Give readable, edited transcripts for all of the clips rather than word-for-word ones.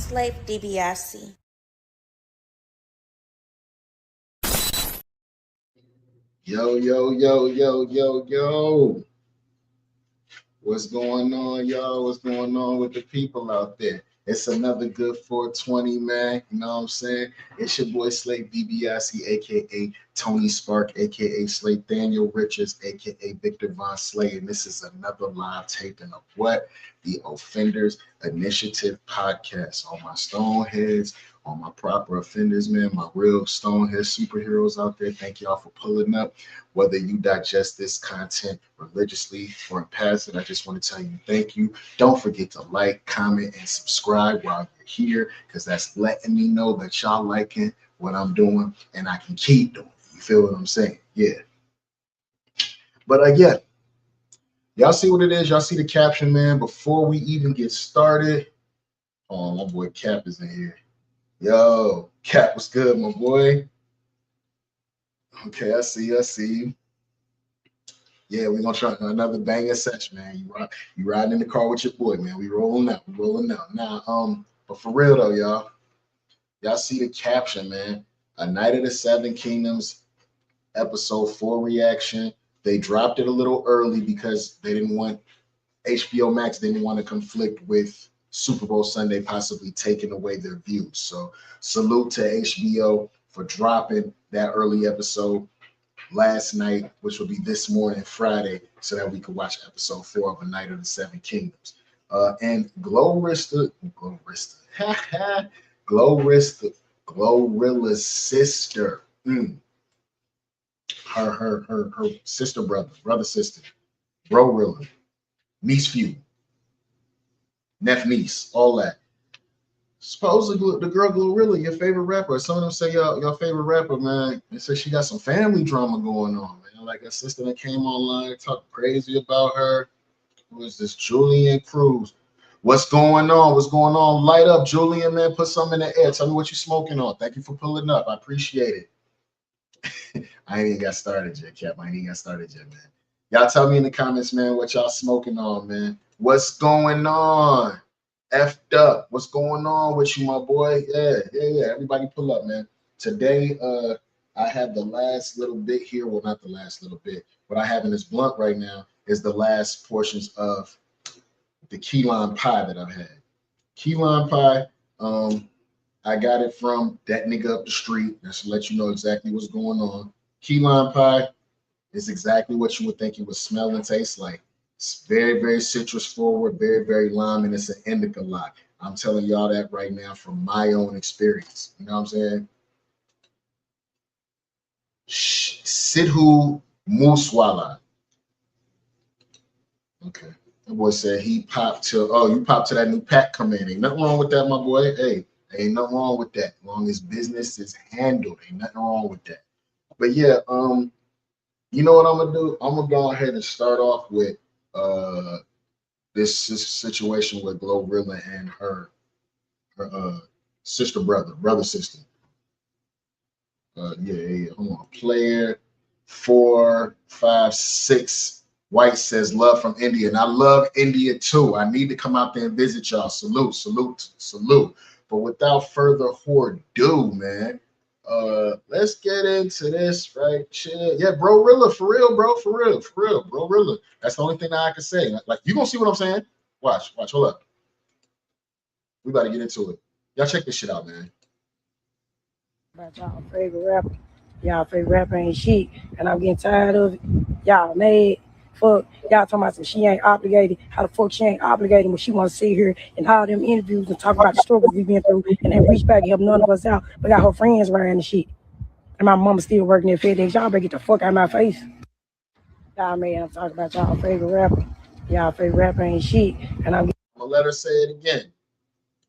Slave DiBiase. Yo, yo, yo, yo, yo, yo. What's going on, y'all? What's going on with the people out there? It's another good 420, man. You know what I'm saying? It's your boy Slave DiBiase, aka Tony Spark, aka Slave Daniel Richards, aka Victor Von Slay. And this is another live taping of what? The Offenders Initiative podcast. All my stoneheads, all my proper offenders, man, my real stonehead superheroes out there. Thank y'all for pulling up. Whether you digest this content religiously or in passing, I just want to tell you thank you. Don't forget to like, comment, and subscribe while you're here, because that's letting me know that y'all liking what I'm doing and I can keep doing it. You feel what I'm saying? Yeah. But yeah, y'all see what it is? Y'all see the caption, man? Before we even get started, oh, my boy Cap is in here. Yo, Cap, what's good, my boy? Okay, I see you. Yeah, we're gonna try another banger session, man. You riding in the car with your boy, man. We rolling out, Now, but for real though, y'all see the caption, man. A Night of the Seven Kingdoms, episode 4 reaction. They dropped it a little early because they didn't want HBO Max didn't want to conflict with Super Bowl Sunday possibly taking away their views. So salute to HBO for dropping that early episode last night, which will be this morning, Friday, so that we could watch episode 4 of A Night of the Seven Kingdoms. And GloRilla, GloRilla's sister, her sister, brother, sister, GloRilla, niece feud, niece, all that. Supposedly, the girl GloRilla, your favorite rapper. Some of them say your favorite rapper, man. They say she got some family drama going on, man. Like a sister that came online talked crazy about her. Who is this? Julian Cruz. What's going on? What's going on? Light up, Julian, man. Put something in the air. Tell me what you're smoking on. Thank you for pulling up. I appreciate it. I ain't even got started yet, Cap. I ain't even got started yet, man. Y'all tell me in the comments, man, what y'all smoking on, man. What's going on? Effed up. What's going on with you, my boy? Yeah. Everybody pull up, man. Today, I have the last little bit here. Well, not the last little bit. What I have in this blunt right now is the last portions of the key lime pie that I've had. Key lime pie, I got it from that nigga up the street. Just to let you know exactly what's going on. Key lime pie is exactly what you would think it would smell and taste like. It's very, very citrus forward, very, very lime, and it's an indica lot. I'm telling y'all that right now from my own experience. You know what I'm saying? Sidhu Muswala. Okay. The boy said he popped to, oh, you popped to that new pack coming in. Ain't nothing wrong with that, my boy. Hey, ain't nothing wrong with that. As long as business is handled, ain't nothing wrong with that. But yeah, you know what I'm gonna do? I'm gonna go ahead and start off with this situation with GloRilla and her sister brother sister. Yeah. Hold on. Player 456 White says love from India, and I love India too. I need to come out there and visit y'all. Salute. But without further ado, man, let's get into this, right? Shit. Yeah, GloRilla, for real, bro, GloRilla. That's the only thing that I can say. Like, you gonna see what I'm saying? Watch, hold up. We about to get into it. Y'all check this shit out, man. About y'all favorite rapper ain't shit, and I'm getting tired of it. Y'all mad. Fuck, y'all talking about some she ain't obligated. How the fuck she ain't obligated when she want to sit here and all them interviews and talk about the struggles we been through and then reach back and help none of us out, but got her friends around and shit. And my mama still working at FedEx. Y'all better get the fuck out of my face. Y'all mad. I'm talking about y'all favorite rapper. Y'all favorite rapper ain't shit, and I'm gonna let her say it again.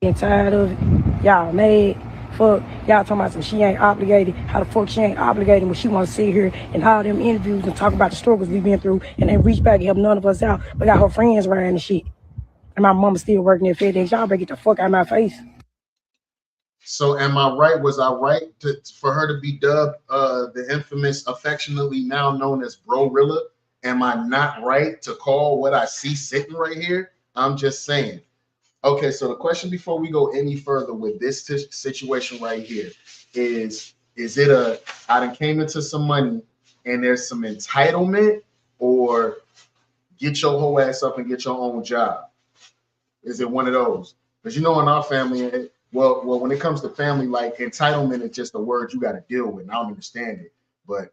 getting tired of it. Y'all mad. Fuck, y'all talking about some she ain't obligated. How the fuck she ain't obligated when she want to sit here and all them interviews and talk about the struggles we been through and then reach back and help none of us out, but got her friends around and shit. And my mama still working at FedEx. Y'all better get the fuck out of my face. So am I right? Was I right for her to be dubbed the infamous, affectionately now known as GloRilla? Am I not right to call what I see sitting right here? I'm just saying. Okay, so the question before we go any further with this situation right here is it a I done came into some money and there's some entitlement, or get your whole ass up and get your own job? Is it one of those? Because you know, in our family, well, when it comes to family, like entitlement is just a word you got to deal with. And I don't understand it, but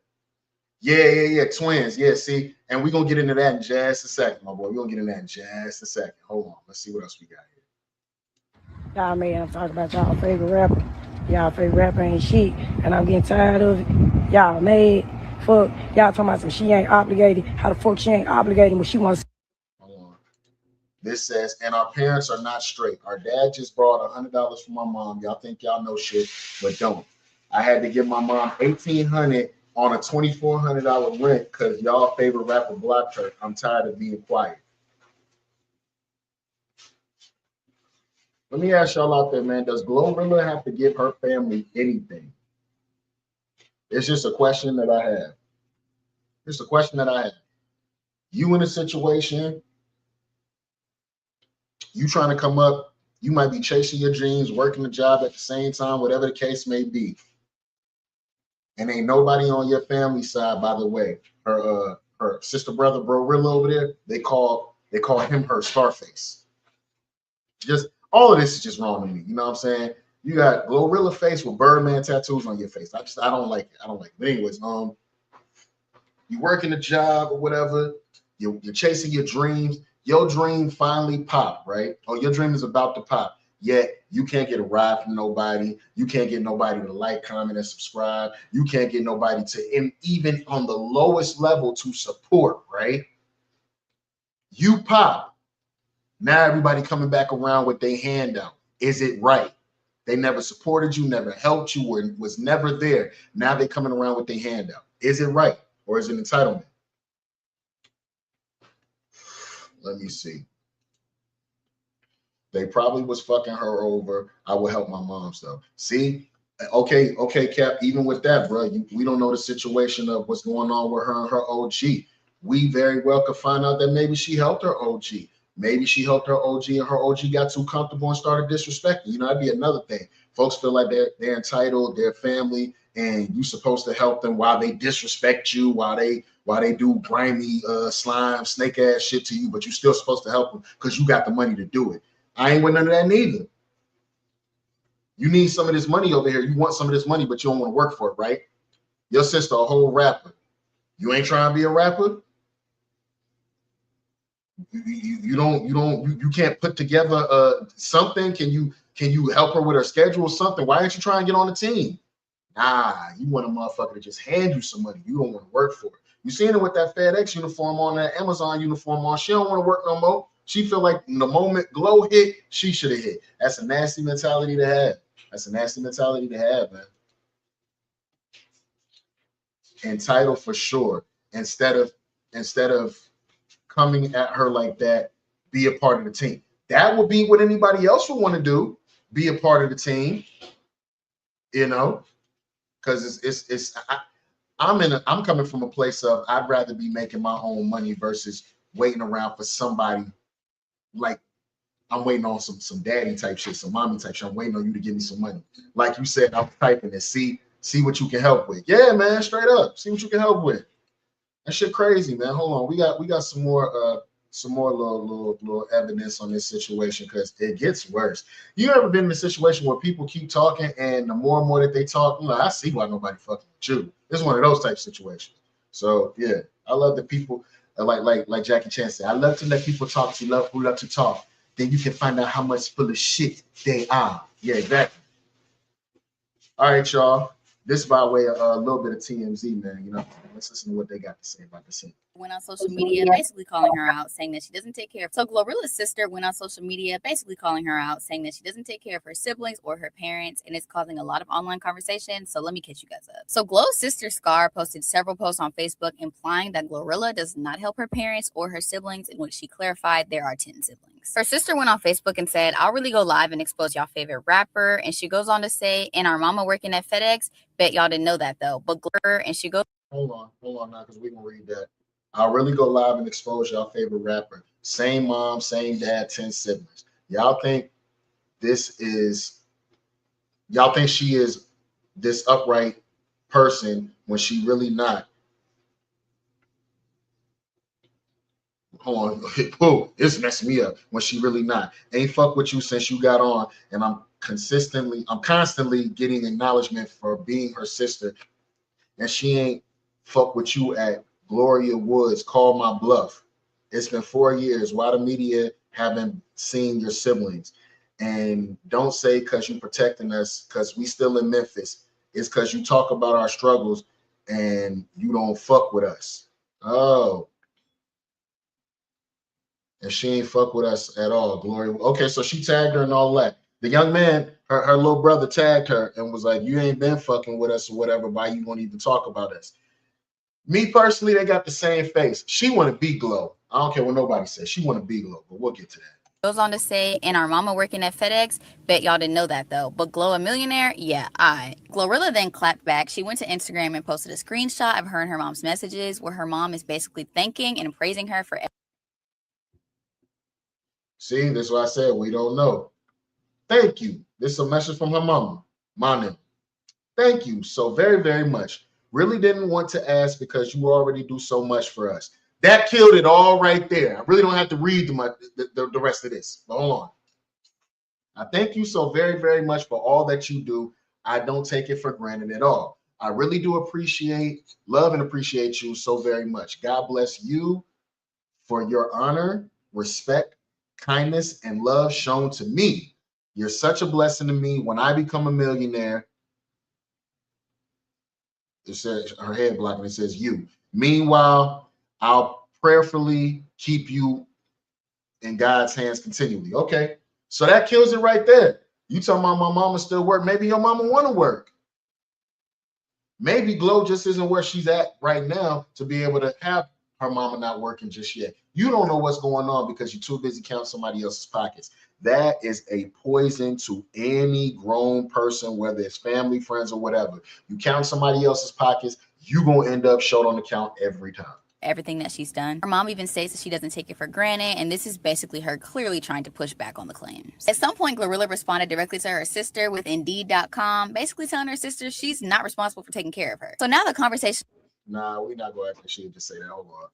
yeah, twins, yeah. See, and we're gonna get into that in just a second, my boy. We're gonna get into that in just a second. Hold on, let's see what else we got here. Y'all made I'm talking about y'all favorite rapper. Y'all favorite rapper ain't shit, and I'm getting tired of it. Y'all mad. Fuck. Y'all talking about some she ain't obligated. How the fuck she ain't obligated when she wants? Hold on. This says, and our parents are not straight. Our dad just borrowed $100 from my mom. Y'all think y'all know shit, but don't. I had to give my mom 1,800 on a $2,400 rent because y'all favorite rapper blocked her. I'm tired of being quiet. Let me ask y'all out there, man. Does GloRilla have to give her family anything? It's just a question that I have. It's a question that I have. You in a situation, you trying to come up, you might be chasing your dreams, working a job at the same time, whatever the case may be. And ain't nobody on your family side, by the way. Her sister brother GloRilla over there, they call him her Scarface. Just all of this is just wrong to me. You know what I'm saying? You got GloRilla face with Birdman tattoos on your face. I don't like it. I don't like it. But anyways, you working a job or whatever, you're chasing your dreams. Your dream finally popped, right? Oh, your dream is about to pop. Yet you can't get a ride from nobody. You can't get nobody to like, comment, and subscribe. You can't get nobody to, and even on the lowest level, to support, right? You pop. Now everybody coming back around with their hand out. Is it right? They never supported you, never helped you, or was never there. Now they coming around with their hand out. Is it right? Or is it entitlement? Let me see. They probably was fucking her over. I would help my mom stuff. See, okay, Cap. Even with that, bro, we don't know the situation of what's going on with her and her OG. We very well could find out that maybe she helped her OG. Maybe she helped her OG and her OG got too comfortable and started disrespecting. You know, that'd be another thing. Folks feel like they're entitled, they're family, and you supposed to help them while they disrespect you, while they do grimy slime, snake ass shit to you, but you still supposed to help them because you got the money to do it. I ain't with none of that neither. You need some of this money over here. You want some of this money, but you don't want to work for it, right? Your sister a whole rapper. You ain't trying to be a rapper. You can't put together something. Can you help her with her schedule or something? Why aren't you trying to get on the team? Nah, you want a motherfucker to just hand you some money. You don't want to work for it. You seen it with that FedEx uniform on, that Amazon uniform on. She don't want to work no more. She feel like the moment Glow hit, she should have hit. That's a nasty mentality to have. That's a nasty mentality to have, man. Entitled for sure. Instead of coming at her like that, be a part of the team. That would be what anybody else would want to do. Be a part of the team, you know, because I'm coming from a place of I'd rather be making my own money versus waiting around for somebody. Like I'm waiting on some daddy type shit, some mommy type shit. I'm waiting on you to give me some money. Like you said, I'm typing it. See what you can help with. Yeah, man, straight up. See what you can help with. That shit crazy, man. Hold on. We got some more little evidence on this situation because it gets worse. You ever been in a situation where people keep talking and the more and more that they talk, you're like, I see why nobody fucking with you. It's one of those type of situations. So yeah, I love the people like Jackie Chan said. I love to let people talk who love to talk. Then you can find out how much full of shit they are. Yeah, exactly. All right, y'all. This by way of a little bit of TMZ, man. You know, let's listen to what they got to say about this. Went on social media basically calling her out, saying that she doesn't take care of. So GloRilla's sister went on social media basically calling her out, saying that she doesn't take care of her siblings or her parents, and it's causing a lot of online conversation. So let me catch you guys up. So Glow's sister Scar posted several posts on Facebook implying that GloRilla does not help her parents or her siblings, in which she clarified there are 10 siblings. Her sister went on Facebook and said, "I'll really go live and expose y'all favorite rapper." And she goes on to say, "And our mama working at FedEx. Bet y'all didn't know that though." But GloRilla, and she goes, Hold on now, because we can read that. I'll really go live and expose y'all favorite rapper. Same mom, same dad, 10 siblings. Y'all think y'all think she is this upright person when she really not. Hold on, whoa, it's messing me up when she really not. Ain't fuck with you since you got on, and I'm constantly getting acknowledgement for being her sister, and she ain't fuck with you at Gloria Woods. Call my bluff. It's been 4 years. Why the media haven't seen your siblings? And don't say because you protecting us, because we still in Memphis. It's because you talk about our struggles and you don't fuck with us. Oh, and she ain't fuck with us at all. Gloria. Okay, so she tagged her and all that. The young man, her little brother, tagged her and was like, "You ain't been fucking with us or whatever. Why you won't even talk about us?" Me personally, they got the same face. She want to be Glow. I don't care what nobody says. She want to be Glow, but we'll get to that. Goes on to say, and our mama working at FedEx, bet y'all didn't know that though. But Glow a millionaire? Yeah, GloRilla then clapped back. She went to Instagram and posted a screenshot of her and her mom's messages where her mom is basically thanking and praising her for. See, this is what I said. We don't know. Thank you. This is a message from her mama. Manu. Thank you so very, very much. Really didn't want to ask because you already do so much for us. That killed it all right there. I really don't have to read the rest of this. But hold on. I thank you so very, very much for all that you do. I don't take it for granted at all. I really do love and appreciate you so very much. God bless you for your honor, respect, kindness, and love shown to me. You're such a blessing to me. When I become a millionaire, it says her head blocking, it says you. Meanwhile, I'll prayerfully keep you in God's hands continually. Okay. So that kills it right there. You talking about my mama still work. Maybe your mama want to work. Maybe Glow just isn't where she's at right now to be able to have her mama not working just yet. You don't know what's going on because you're too busy counting somebody else's pockets. That is a poison to any grown person, whether it's family, friends, or whatever. You count somebody else's pockets, you're going to end up short on the count every time. Everything that she's done. Her mom even states that she doesn't take it for granted, and this is basically her clearly trying to push back on the claims. At some point, GloRilla responded directly to her sister with Indeed.com, basically telling her sister she's not responsible for taking care of her. So now the conversation. Nah, we're not going to actually just say that. Hold on.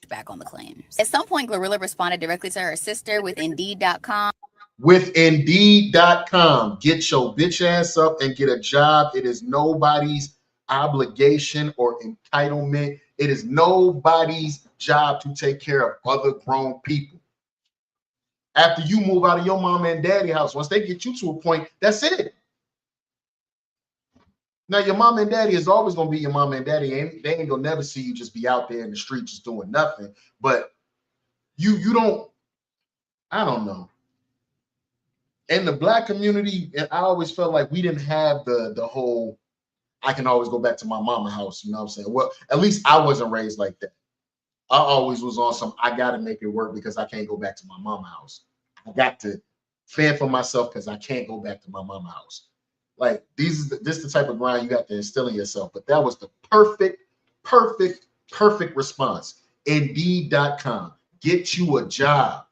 Back on the claims. At some point, GloRilla responded directly to her sister with Indeed.com. With Indeed.com, get your bitch ass up and get a job. It is nobody's obligation or entitlement. It is nobody's job to take care of other grown people. After you move out of your mama and daddy house, once they get you to a point, that's it. Now, your mama and daddy is always going to be your mama and daddy. They ain't going to never see you just be out there in the street just doing nothing. But you don't, I don't know. In the Black community, I always felt like we didn't have the whole, I can always go back to my mama house. You know what I'm saying? Well, at least I wasn't raised like that. I always was on some, I got to make it work because I can't go back to my mama house. I got to fend for myself because I can't go back to my mama house. Like this is the type of grind you got to instill in yourself. But that was the perfect response. Indeed.com. Get you a job.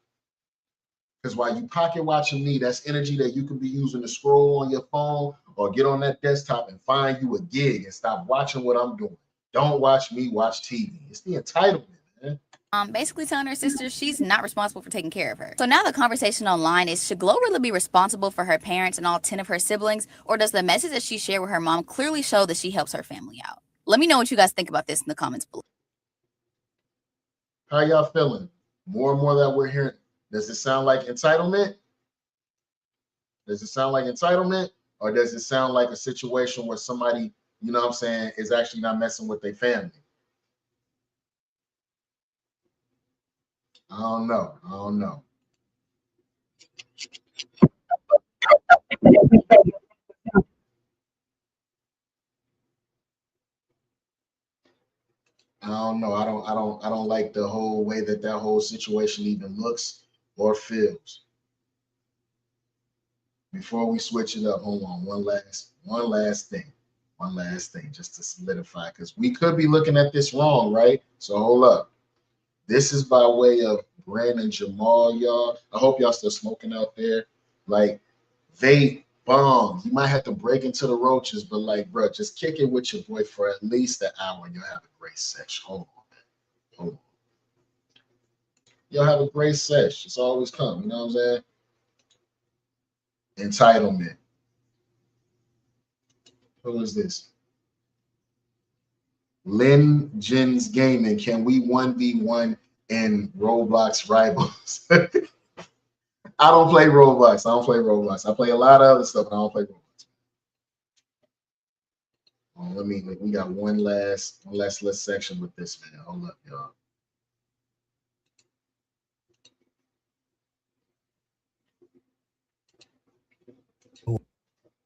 Because while you pocket watching me, that's energy that you can be using to scroll on your phone or get on that desktop and find you a gig and stop watching what I'm doing. Don't watch me, watch TV. It's the entitlement, man. Basically telling her sister she's not responsible for taking care of her. So now the conversation online is, should GloRilla be responsible for her parents and all 10 of her siblings, or does the message that she shared with her mom clearly show that she helps her family out? Let me know what you guys think about this in the comments below. How y'all feeling? More and more that we're hearing. Does it sound like entitlement? Does it sound like entitlement? Or does it sound like a situation where somebody, you know what I'm saying, is actually not messing with their family? I don't know. I don't know. I don't know. I don't like the whole way that whole situation even looks or feels. Before we switch it up, hold on. One last thing. One last thing, just to solidify, because we could be looking at this wrong, right? So hold up. This is by way of Brandon Jamal, y'all. I hope y'all still smoking out there. Like, vape, bombs. You might have to break into the roaches, but like, bro, just kick it with your boy for at least an hour and you'll have a great sesh. Hold on, man. Hold on. You'll have a great sesh. It's always come, you know what I'm saying? Entitlement. Who is this? Lynn Jins Gaming. Can we 1v1 in Roblox Rivals? I don't play Roblox. I don't play Roblox. I play a lot of other stuff, but I don't play Roblox. Oh, we got one last little section with this, man. Hold up, y'all.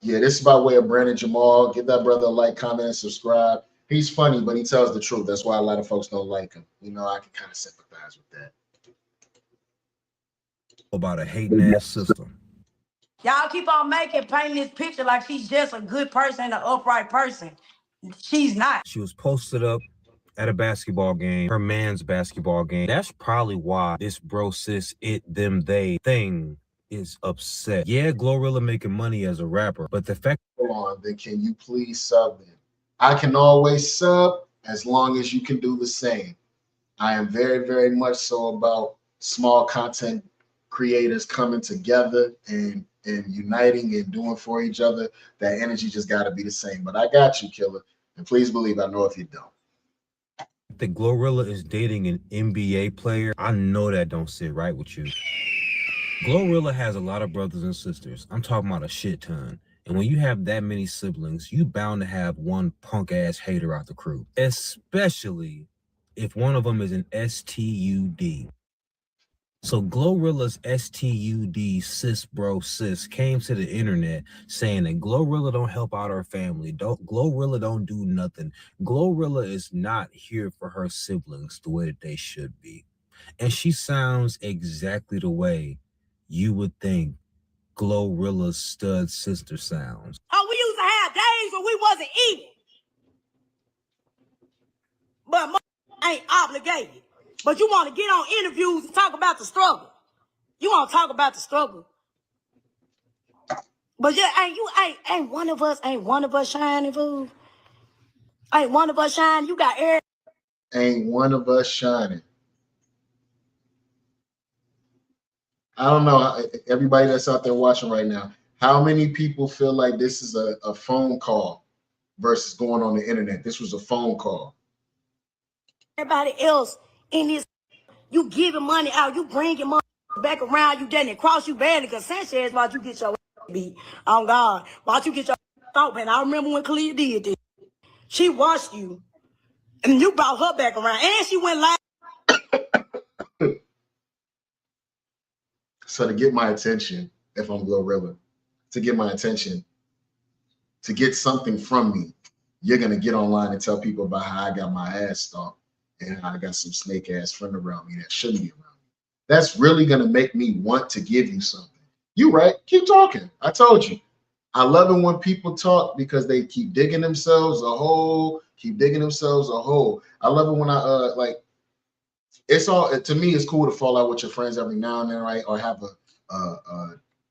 Yeah, this is by way of Brandon Jamal. Give that brother a like, comment, and subscribe. He's funny, but he tells the truth. That's why a lot of folks don't like him. You know, I can kind of sympathize with that. About a hating ass system. Y'all keep on painting this picture like she's just a good person, an upright person. She's not. She was posted up at a basketball game, her man's basketball game. That's probably why this bro, sis, it, them, they thing is upset. Yeah, GloRilla making money as a rapper, but the fact. Hold on, then can you please sub in? I can always sub as long as you can do the same. I am very, very much so about small content creators coming together and uniting and doing for each other. That energy just got to be the same. But I got you, Killer. And please believe I know if you don't. That GloRilla is dating an NBA player, I know that don't sit right with you. GloRilla has a lot of brothers and sisters. I'm talking about a shit ton. And when you have that many siblings, you bound to have one punk ass hater out the crew, especially if one of them is an STUD. So GloRilla's STUD sis bro sis came to the internet saying that GloRilla don't help out her family. GloRilla don't do nothing. GloRilla is not here for her siblings the way that they should be. And she sounds exactly the way you would think GloRilla's stud sister sounds. Oh, we used to have days when we wasn't eating. But ain't obligated. But you want to get on interviews and talk about the struggle. You want to talk about the struggle. But yeah, ain't one of us shining, fool. Ain't one of us shining. You got air. Ain't one of us shining. I don't know, everybody that's out there watching right now, how many people feel like this is a phone call versus going on the internet? This was a phone call. Everybody else in this, you giving money out, you bringing money back around, you didn't cross you badly because Sanchez, why you get your beat on God, why you get your thought, man. I remember when Kalia did this. She watched you and you brought her back around and she went live. So to get my attention, if I'm GloRilla, to get my attention, to get something from me, you're going to get online and tell people about how I got my ass stomped and how I got some snake ass friend around me that shouldn't be around me. That's really going to make me want to give you something. You right. Keep talking. I told you. I love it when people talk because they keep digging themselves a hole, I love it when I it's all, to me, it's cool to fall out with your friends every now and then, right? Or have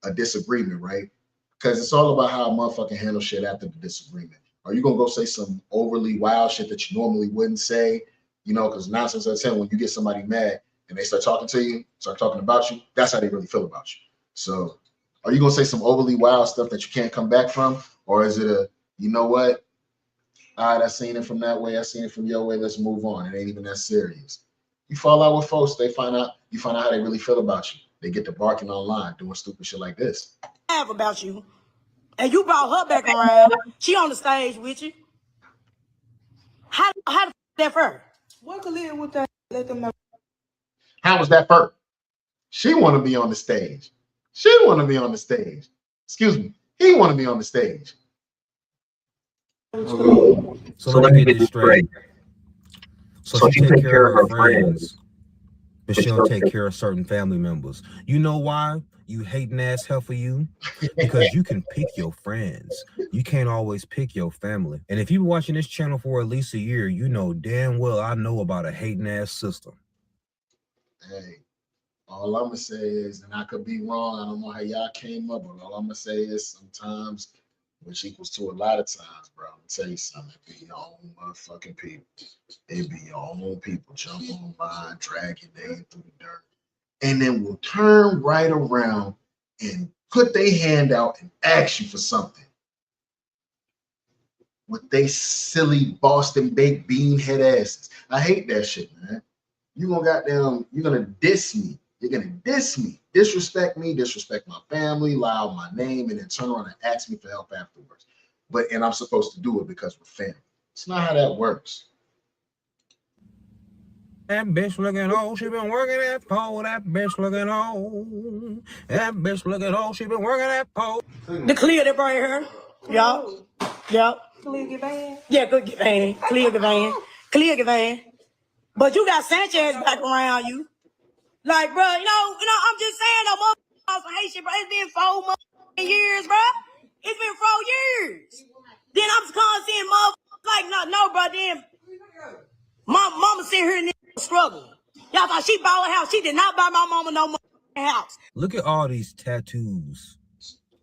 a disagreement, right? Because it's all about how a motherfucker handle shit after the disagreement. Are you gonna go say some overly wild shit that you normally wouldn't say? You know, because 9 times out of 10, when you get somebody mad and they start talking to you, start talking about you, that's how they really feel about you. So are you gonna say some overly wild stuff that you can't come back from? Or is it a, you know what? All right, I seen it from that way, I seen it from your way, let's move on. It ain't even that serious. You fall out with folks, you find out how they really feel about you. They get to barking online, doing stupid shit like this. Have about you, and you brought her back around. She on the stage with you. How that for her? What could live with that? Let them know. How was that for her? She want to be on the stage. Excuse me. He want to be on the stage. So let me get this straight. So she take care of her friends, but she don't take care of certain family members. You know why? You hating ass heifer you? Because you can pick your friends. You can't always pick your family. And if you've been watching this channel for at least a year, you know damn well I know about a hating ass sister. Hey, all I'm gonna say is, and I could be wrong, I don't know how y'all came up, but all I'm gonna say is sometimes, which equals to a lot of times, bro. I'm gonna tell you something, it be your own motherfucking people. It be your own people jump on by, drag your name through the dirt, and then will turn right around and put their hand out and ask you for something. With they silly Boston baked bean head asses. I hate that shit, man. You gonna diss me. You're gonna diss me, disrespect me, disrespect my family, lie out my name, and then turn around and ask me for help afterwards. And I'm supposed to do it because we're family. It's not how that works. That bitch looking old, she been working at pole. That bitch looking old. That bitch looking old, she been working at pole. The clear that right here. Yup. Yup. Clear your van. Yeah, good your van. Clear your van. Clear your van. But you got Sanchez back around you. Like, bro, I'm just saying, no motherfuckers hate shit, bro. It's been 4 years, bro. It's been 4 years. Then I'm just seeing motherfuckers like, no, bro. Then mama sitting here and struggling. Y'all thought she bought a house. She did not buy my mama no house. Look at all these tattoos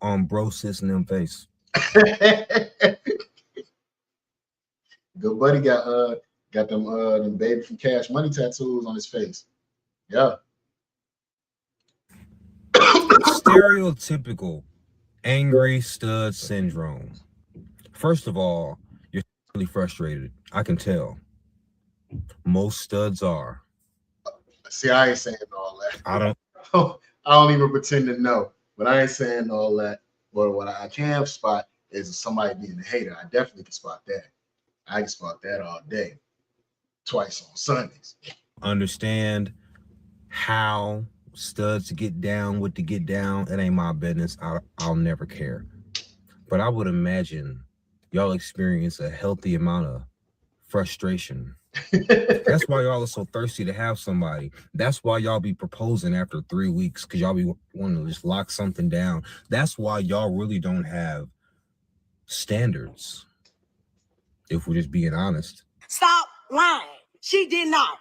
on bro sis and them face. Good buddy got them baby from Cash Money tattoos on his face. Yeah. Stereotypical angry stud syndrome. First of all, you're really frustrated. I can tell. Most studs are. See, I ain't saying all that. I don't even pretend to know, but I ain't saying all that. But what I can spot is somebody being a hater. I definitely can spot that. I can spot that all day, twice on Sundays. understand how studs get down with the get down. It ain't my business. I'll never care. But I would imagine y'all experience a healthy amount of frustration. That's why y'all are so thirsty to have somebody. That's why y'all be proposing after 3 weeks, because y'all be wanting to just lock something down. That's why y'all really don't have standards, if we're just being honest. Stop lying. She did not.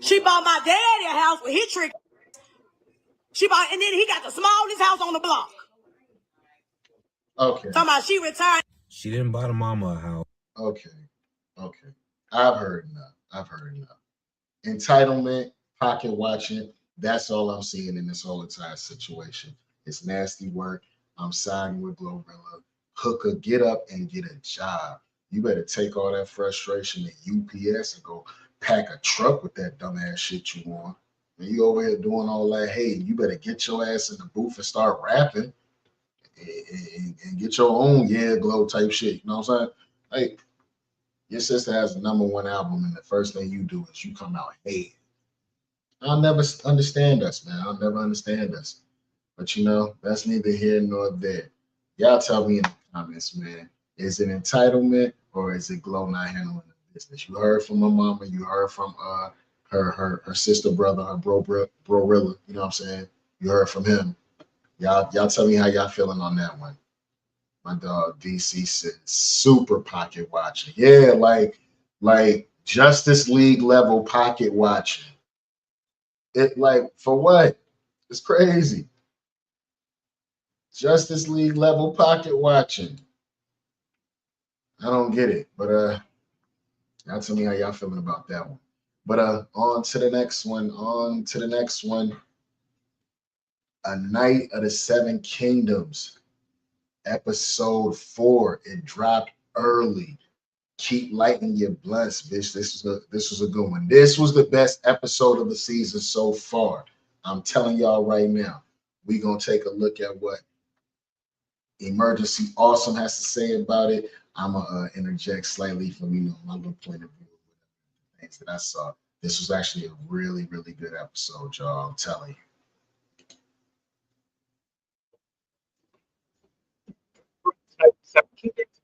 She bought my daddy a house with his trick. And then he got the smallest house on the block. Okay. Talking about she retired. She didn't buy the mama a house. Okay. I've heard enough. Entitlement, pocket watching, that's all I'm seeing in this whole entire situation. It's nasty work. I'm siding with GloRilla. Hooker, get up and get a job. You better take all that frustration to UPS and go pack a truck with that dumbass shit you want. And you over here doing all that, hey, you better get your ass in the booth and start rapping and get your own glow type shit. You know what I'm saying? Like, your sister has the #1 album, and the first thing you do is you come out, hey. I'll never understand us, man. I'll never understand us. But that's neither here nor there. Y'all tell me in the comments, man. Is it entitlement or is it Glow not handling the business? You heard from my mama. You heard from her sister, brother, her bro-rilla. You know what I'm saying? You heard from him. Y'all tell me how y'all feeling on that one. My dog DC said super pocket watching. Yeah, like Justice League level pocket watching. It like for what? It's crazy. Justice League level pocket watching. I don't get it, but y'all tell me how y'all feeling about that one. But on to the next one. A Night of the Seven Kingdoms, episode 4. It dropped early. Keep lighting your blunts, bitch. This was a good one. This was the best episode of the season so far. I'm telling y'all right now. We're gonna take a look at what Emergency Awesome has to say about it. I'm gonna interject slightly from my little point of view, things that I saw. This was actually a really, really good episode, y'all. I'm telling you.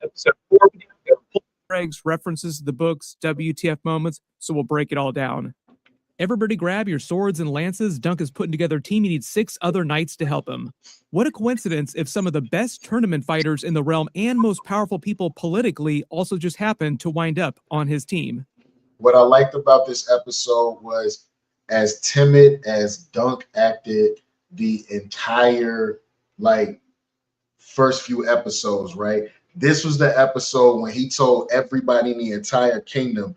Episode 4. Craig's references to the books, WTF moments, so we'll break it all down. Everybody grab your swords and lances. Dunk is putting together a team. He needs 6 other knights to help him. What a coincidence if some of the best tournament fighters in the realm and most powerful people politically also just happened to wind up on his team. What I liked about this episode was, as timid as Dunk acted the entire first few episodes, right? This was the episode when he told everybody in the entire kingdom,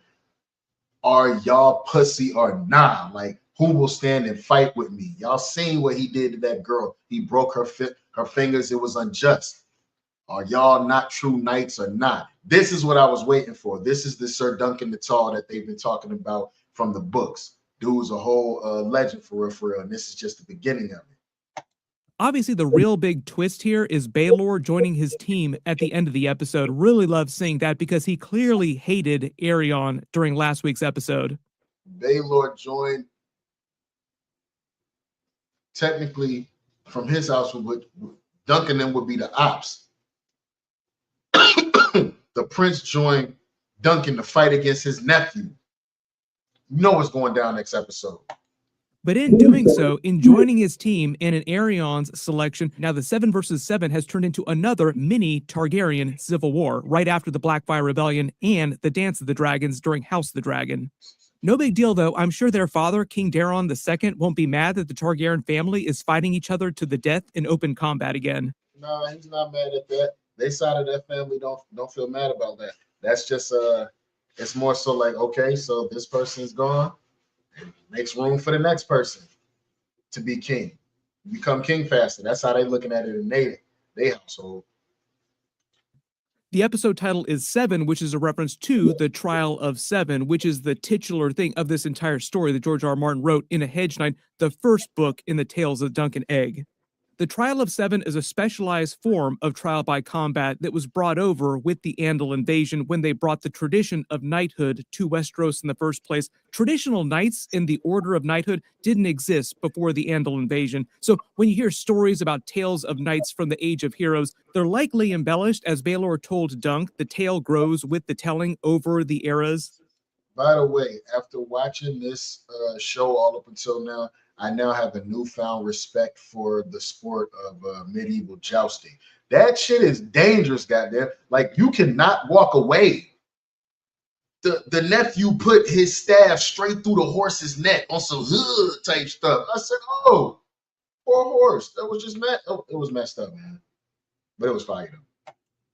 are y'all pussy or nah? Like, who will stand and fight with me? Y'all seen what he did to that girl. He broke her fingers. It was unjust. Are y'all not true knights or not? This is what I was waiting for. This is the Sir Duncan the Tall that they've been talking about from the books. Dude's a whole legend for real, and this is just the beginning of it. Obviously, the real big twist here is Baelor joining his team at the end of the episode. Really love seeing that because he clearly hated Arion during last week's episode. Baelor joined, technically, from his house, Duncan then would be the ops. The prince joined Duncan to fight against his nephew. You know what's going down next episode. But in doing so, in joining his team and in Arion's selection, now the 7 versus 7 has turned into another mini Targaryen civil war right after the Blackfire Rebellion and the Dance of the Dragons during House of the Dragon. No big deal, though. I'm sure their father, King Daeron II, won't be mad that the Targaryen family is fighting each other to the death in open combat again. No, he's not mad at that. They side of that family don't feel mad about that. That's just it's more so like, okay, so this person's gone. It makes room for the next person to be king. Become king faster. That's how they looking at it in their household. The episode title is 7, which is a reference to the Trial of 7, which is the titular thing of this entire story that George R. R. Martin wrote in A Hedge Knight, the first book in the Tales of Dunk and Egg. The Trial of 7 is a specialized form of trial by combat that was brought over with the Andal invasion when they brought the tradition of knighthood to Westeros in the first place. Traditional knights in the order of knighthood didn't exist before the Andal invasion. So when you hear stories about tales of knights from the Age of Heroes, they're likely embellished. As Baelor told Dunk, the tale grows with the telling over the eras. By the way, after watching this show all up until now, I now have a newfound respect for the sport of medieval jousting. That shit is dangerous, goddamn. Like, you cannot walk away. The nephew put his staff straight through the horse's neck on some hood type stuff. I said, oh, poor horse. That was just it was messed up, man. But it was fire though.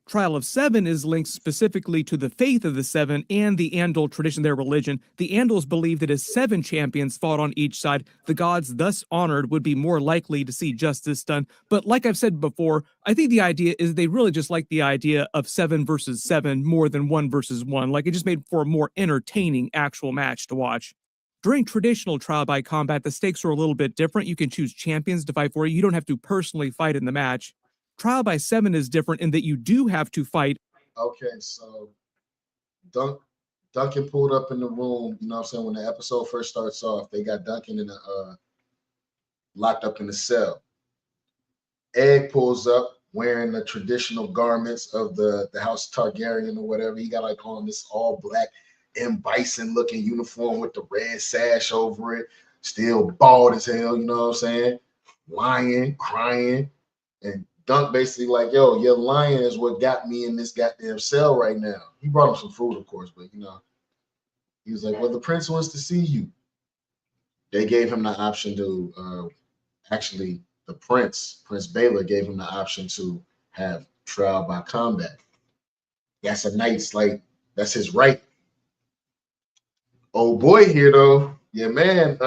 Trial of 7 is linked specifically to the faith of the 7 and the Andal tradition, their religion. The Andals believed that as 7 champions fought on each side, the gods thus honored would be more likely to see justice done. But like I've said before, I think the idea is they really just like the idea of 7 versus 7 more than 1 versus 1. Like, it just made for a more entertaining actual match to watch. During traditional trial by combat, the stakes are a little bit different. You can choose champions to fight for you. You don't have to personally fight in the match. Trial by 7 is different in that you do have to fight. Okay, so Duncan pulled up in the room, you know what I'm saying, when the episode first starts off, they got Duncan in locked up in the cell. Egg pulls up wearing the traditional garments of the House Targaryen or whatever. He got like on this all black M. Bison looking uniform with the red sash over it, still bald as hell, you know what I'm saying, lying, crying, and Dunk basically like, yo, your lying is what got me in this goddamn cell right now. He brought him some food, of course, but you know, he was like, well, the prince wants to see you. They gave him the option to actually, the Prince Baelor gave him the option to have trial by combat. That's a knight's, like, that's his right. Oh boy here though, yeah, man,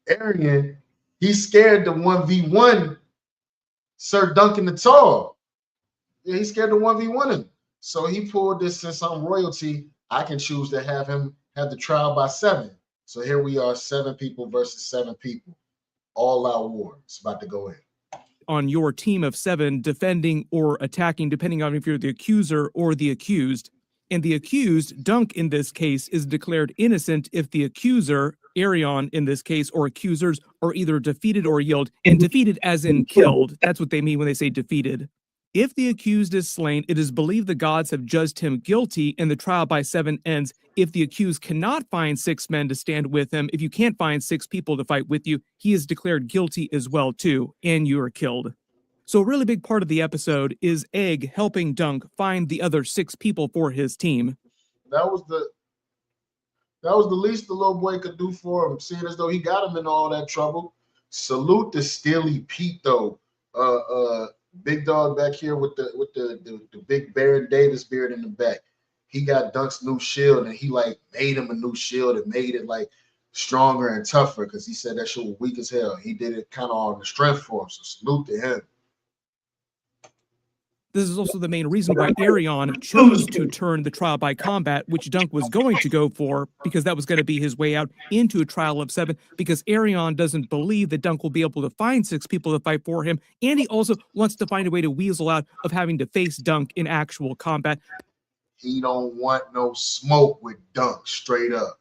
Arion, he's scared to 1v1 Sir Duncan the Tall. Yeah, he's scared to 1v1 him. So he pulled this, since I'm royalty, I can choose to have him have the trial by 7. So here we are, 7 people versus 7 people. All out war. It's about to go in. On your team of 7 defending or attacking, depending on if you're the accuser or the accused. And the accused, Dunk in this case, is declared innocent if the accuser, Arion in this case, or accusers are either defeated or yield. And defeated as in killed. That's what they mean when they say defeated. If the accused is slain, it is believed the gods have judged him guilty, and the trial by 7 ends. If the accused cannot find 6 men to stand with him, if you can't find 6 people to fight with you, he is declared guilty as well too, and you are killed. So a really big part of the episode is Egg helping Dunk find the other 6 people for his team. That was the least the little boy could do for him, seeing as though he got him in all that trouble. Salute to Steely Pete though. Big dog back here with the big Baron Davis beard in the back. He got Dunk's new shield, and he like made him a new shield and made it like stronger and tougher because he said that shit was weak as hell. He did it kind of on the strength for him. So salute to him. This is also the main reason why Arion chose to turn the trial by combat, which Dunk was going to go for, because that was going to be his way out, into a trial of 7, because Arion doesn't believe that Dunk will be able to find 6 people to fight for him, and he also wants to find a way to weasel out of having to face Dunk in actual combat. He don't want no smoke with Dunk, straight up.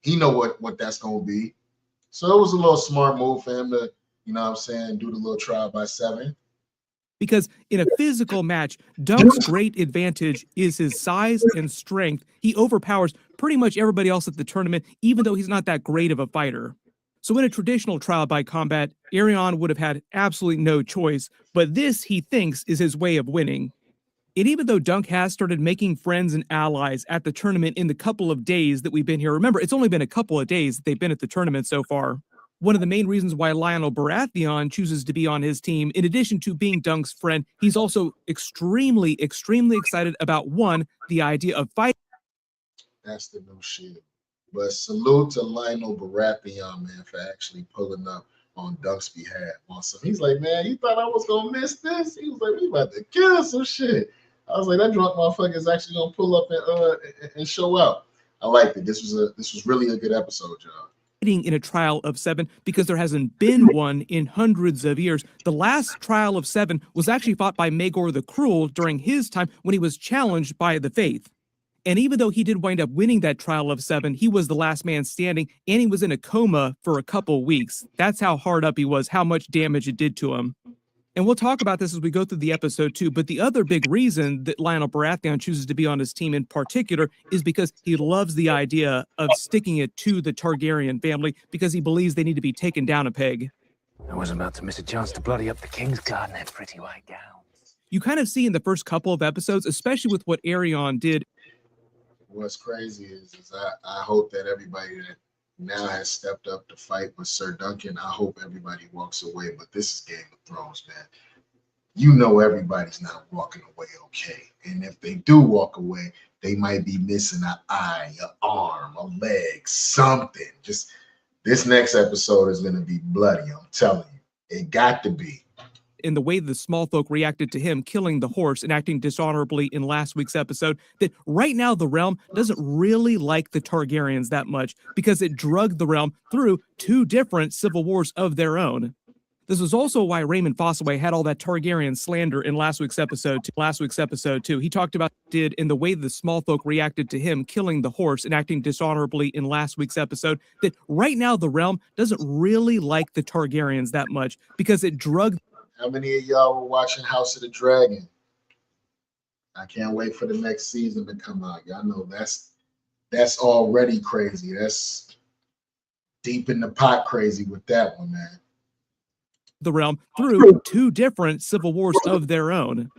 He know what that's going to be. So it was a little smart move for him to, you know what I'm saying, do the little trial by 7. Because in a physical match, Dunk's great advantage is his size and strength. He overpowers pretty much everybody else at the tournament, even though he's not that great of a fighter. So in a traditional trial by combat, Arion would have had absolutely no choice, but this, he thinks, is his way of winning. And even though Dunk has started making friends and allies at the tournament in the couple of days that we've been here, remember, it's only been a couple of days that they've been at the tournament so far. One of the main reasons why Lionel Baratheon chooses to be on his team, in addition to being Dunk's friend, he's also extremely, extremely excited about, one, the idea of fighting. That's the new shit. But salute to Lionel Baratheon, man, for actually pulling up on Dunk's behalf. Awesome. He's like, man, you thought I was going to miss this? He was like, we about to kill some shit. I was like, that drunk motherfucker is actually going to pull up and show up. I liked it. This was really a good episode, y'all. In a trial of 7, because there hasn't been one in hundreds of years. The last trial of 7 was actually fought by Maegor the Cruel during his time when he was challenged by the Faith. And even though he did wind up winning that trial of 7, he was the last man standing, and he was in a coma for a couple weeks. That's how hard up he was, how much damage it did to him. And we'll talk about this as we go through the episode too, but the other big reason that Lionel Baratheon chooses to be on his team in particular is because he loves the idea of sticking it to the Targaryen family, because he believes they need to be taken down a peg. I was about to miss a chance to bloody up the King's Guard in that pretty white gown. You kind of see in the first couple of episodes, especially with what Arion did. What's crazy is I hope that everybody that now has stepped up to fight with Sir Duncan, I hope everybody walks away. But this is Game of Thrones, man. You know everybody's not walking away okay. And if they do walk away, they might be missing an eye, an arm, a leg, something. Just this next episode is going to be bloody, I'm telling you. It got to be. In the way the small folk reacted to him killing the horse and acting dishonorably in last week's episode, that right now the realm doesn't really like the Targaryens that much, because it drugged the realm through 2 different civil wars of their own. This was also why Raymond Fossaway had all that Targaryen slander in last week's episode too. He talked about did in the way the small folk reacted to him killing the horse and acting dishonorably in last week's episode, that right now the realm doesn't really like the Targaryens that much, because it drugged. How many of y'all were watching House of the Dragon? I can't wait for the next season to come out. Y'all know that's already crazy. That's deep in the pot crazy with that one, man. The realm through 2 different civil wars of their own.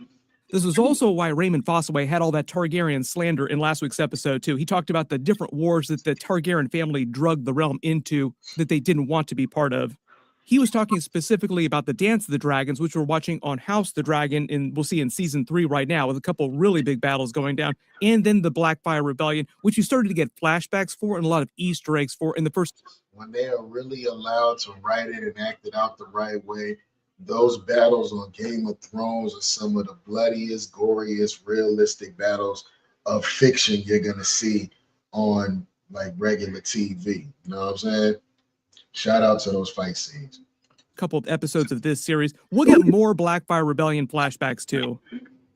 This was also why Raymond Fossaway had all that Targaryen slander in last week's episode too. He talked about the different wars that the Targaryen family drugged the realm into that they didn't want to be part of. He was talking specifically about the Dance of the Dragons, which we're watching on House of the Dragon, and we'll see in season 3 right now, with a couple really big battles going down, and then the Blackfire Rebellion, which you started to get flashbacks for and a lot of Easter eggs for in the first. When they are really allowed to write it and act it out the right way, those battles on Game of Thrones are some of the bloodiest, goriest, realistic battles of fiction you're gonna see on like regular TV. You know what I'm saying? Shout out to those fight scenes. Couple of episodes of this series. We'll get more Blackfire Rebellion flashbacks too.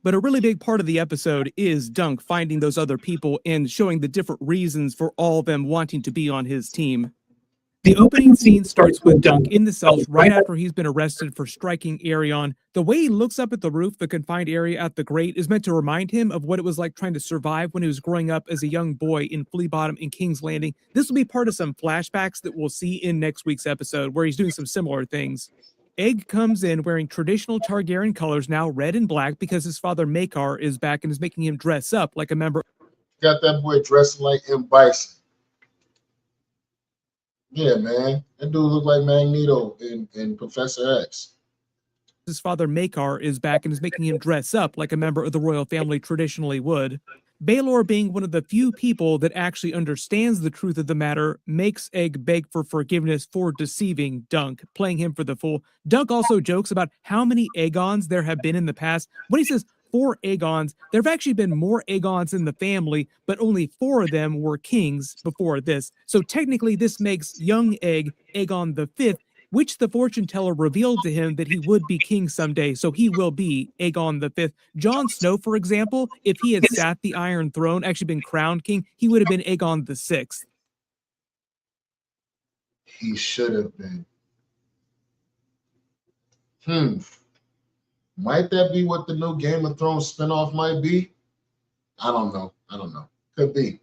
But a really big part of the episode is Dunk finding those other people and showing the different reasons for all of them wanting to be on his team. The opening scene starts with Dunk in the cells right after he's been arrested for striking Arion. The way he looks up at the roof, the confined area at the grate, is meant to remind him of what it was like trying to survive when he was growing up as a young boy in Flea Bottom and King's Landing. This will be part of some flashbacks that we'll see in next week's episode, where he's doing some similar things. Egg comes in wearing traditional Targaryen colors, now red and black, because his father Maekar is back and is making him dress up like a member. Got that boy dressing like M. Bison. Yeah, man. That dude look like Magneto in Professor X. His father Maekar is back and is making him dress up like a member of the royal family traditionally would. Baelor, being one of the few people that actually understands the truth of the matter, makes Egg beg for forgiveness for deceiving Dunk, playing him for the fool. Dunk also jokes about how many Aegons there have been in the past. When he says 4 Aegons, there have actually been more Aegons in the family, but only 4 of them were kings before this. So technically this makes young Egg Aegon the 5th, which the fortune teller revealed to him that he would be king someday, so he will be Aegon the 5th. Jon Snow, for example, if he had sat the Iron Throne, actually been crowned king, he would have been Aegon the 6th. He should have been. Might that be what the new Game of Thrones spinoff might be? I don't know. Could be.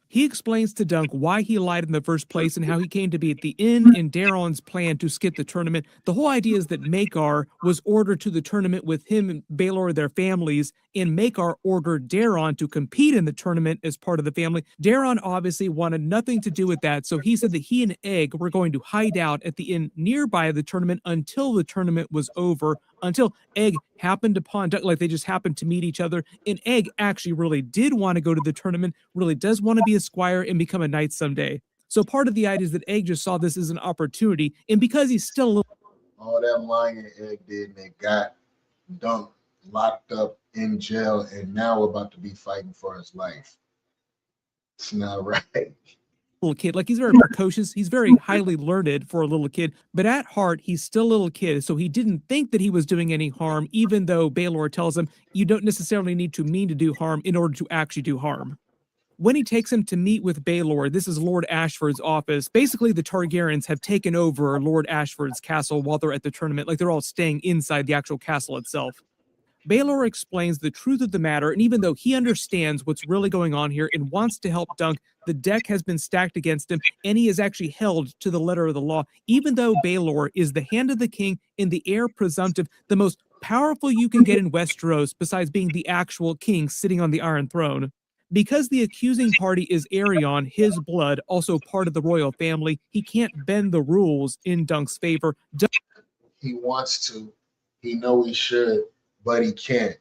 He explains to Dunk why he lied in the first place and how he came to be at the inn in Daeron's plan to skip the tournament. The whole idea is that Maekar was ordered to the tournament with him and Baelor, their families, and Maekar ordered Daeron to compete in the tournament as part of the family. Daeron obviously wanted nothing to do with that, so he said that he and Egg were going to hide out at the inn nearby the tournament until the tournament was over, until Egg happened upon Dunk, like they just happened to meet each other, and Egg actually really did want to go to the tournament, really does want to be a squire and become a knight someday. So part of the idea is that Egg just saw this as an opportunity, and because he's still a little... All that lying Egg did, and they got Dunk locked up in jail, and now about to be fighting for his life. It's not right. Little kid, like he's very precocious, he's very highly learned for a little kid, but at heart he's still a little kid, so he didn't think that he was doing any harm, even though Baelor tells him you don't necessarily need to mean to do harm in order to actually do harm. When he takes him to meet with Baelor, this is Lord Ashford's office. Basically, the Targaryens have taken over Lord Ashford's castle while they're at the tournament, like they're all staying inside the actual castle itself. Baelor explains the truth of the matter, and even though he understands what's really going on here and wants to help Dunk, the deck has been stacked against him, and he is actually held to the letter of the law. Even though Baelor is the hand of the king and the heir presumptive, the most powerful you can get in Westeros, besides being the actual king sitting on the Iron Throne. Because the accusing party is Arion, his blood, also part of the royal family, he can't bend the rules in Dunk's favor. He wants to. He know he should, but he can't.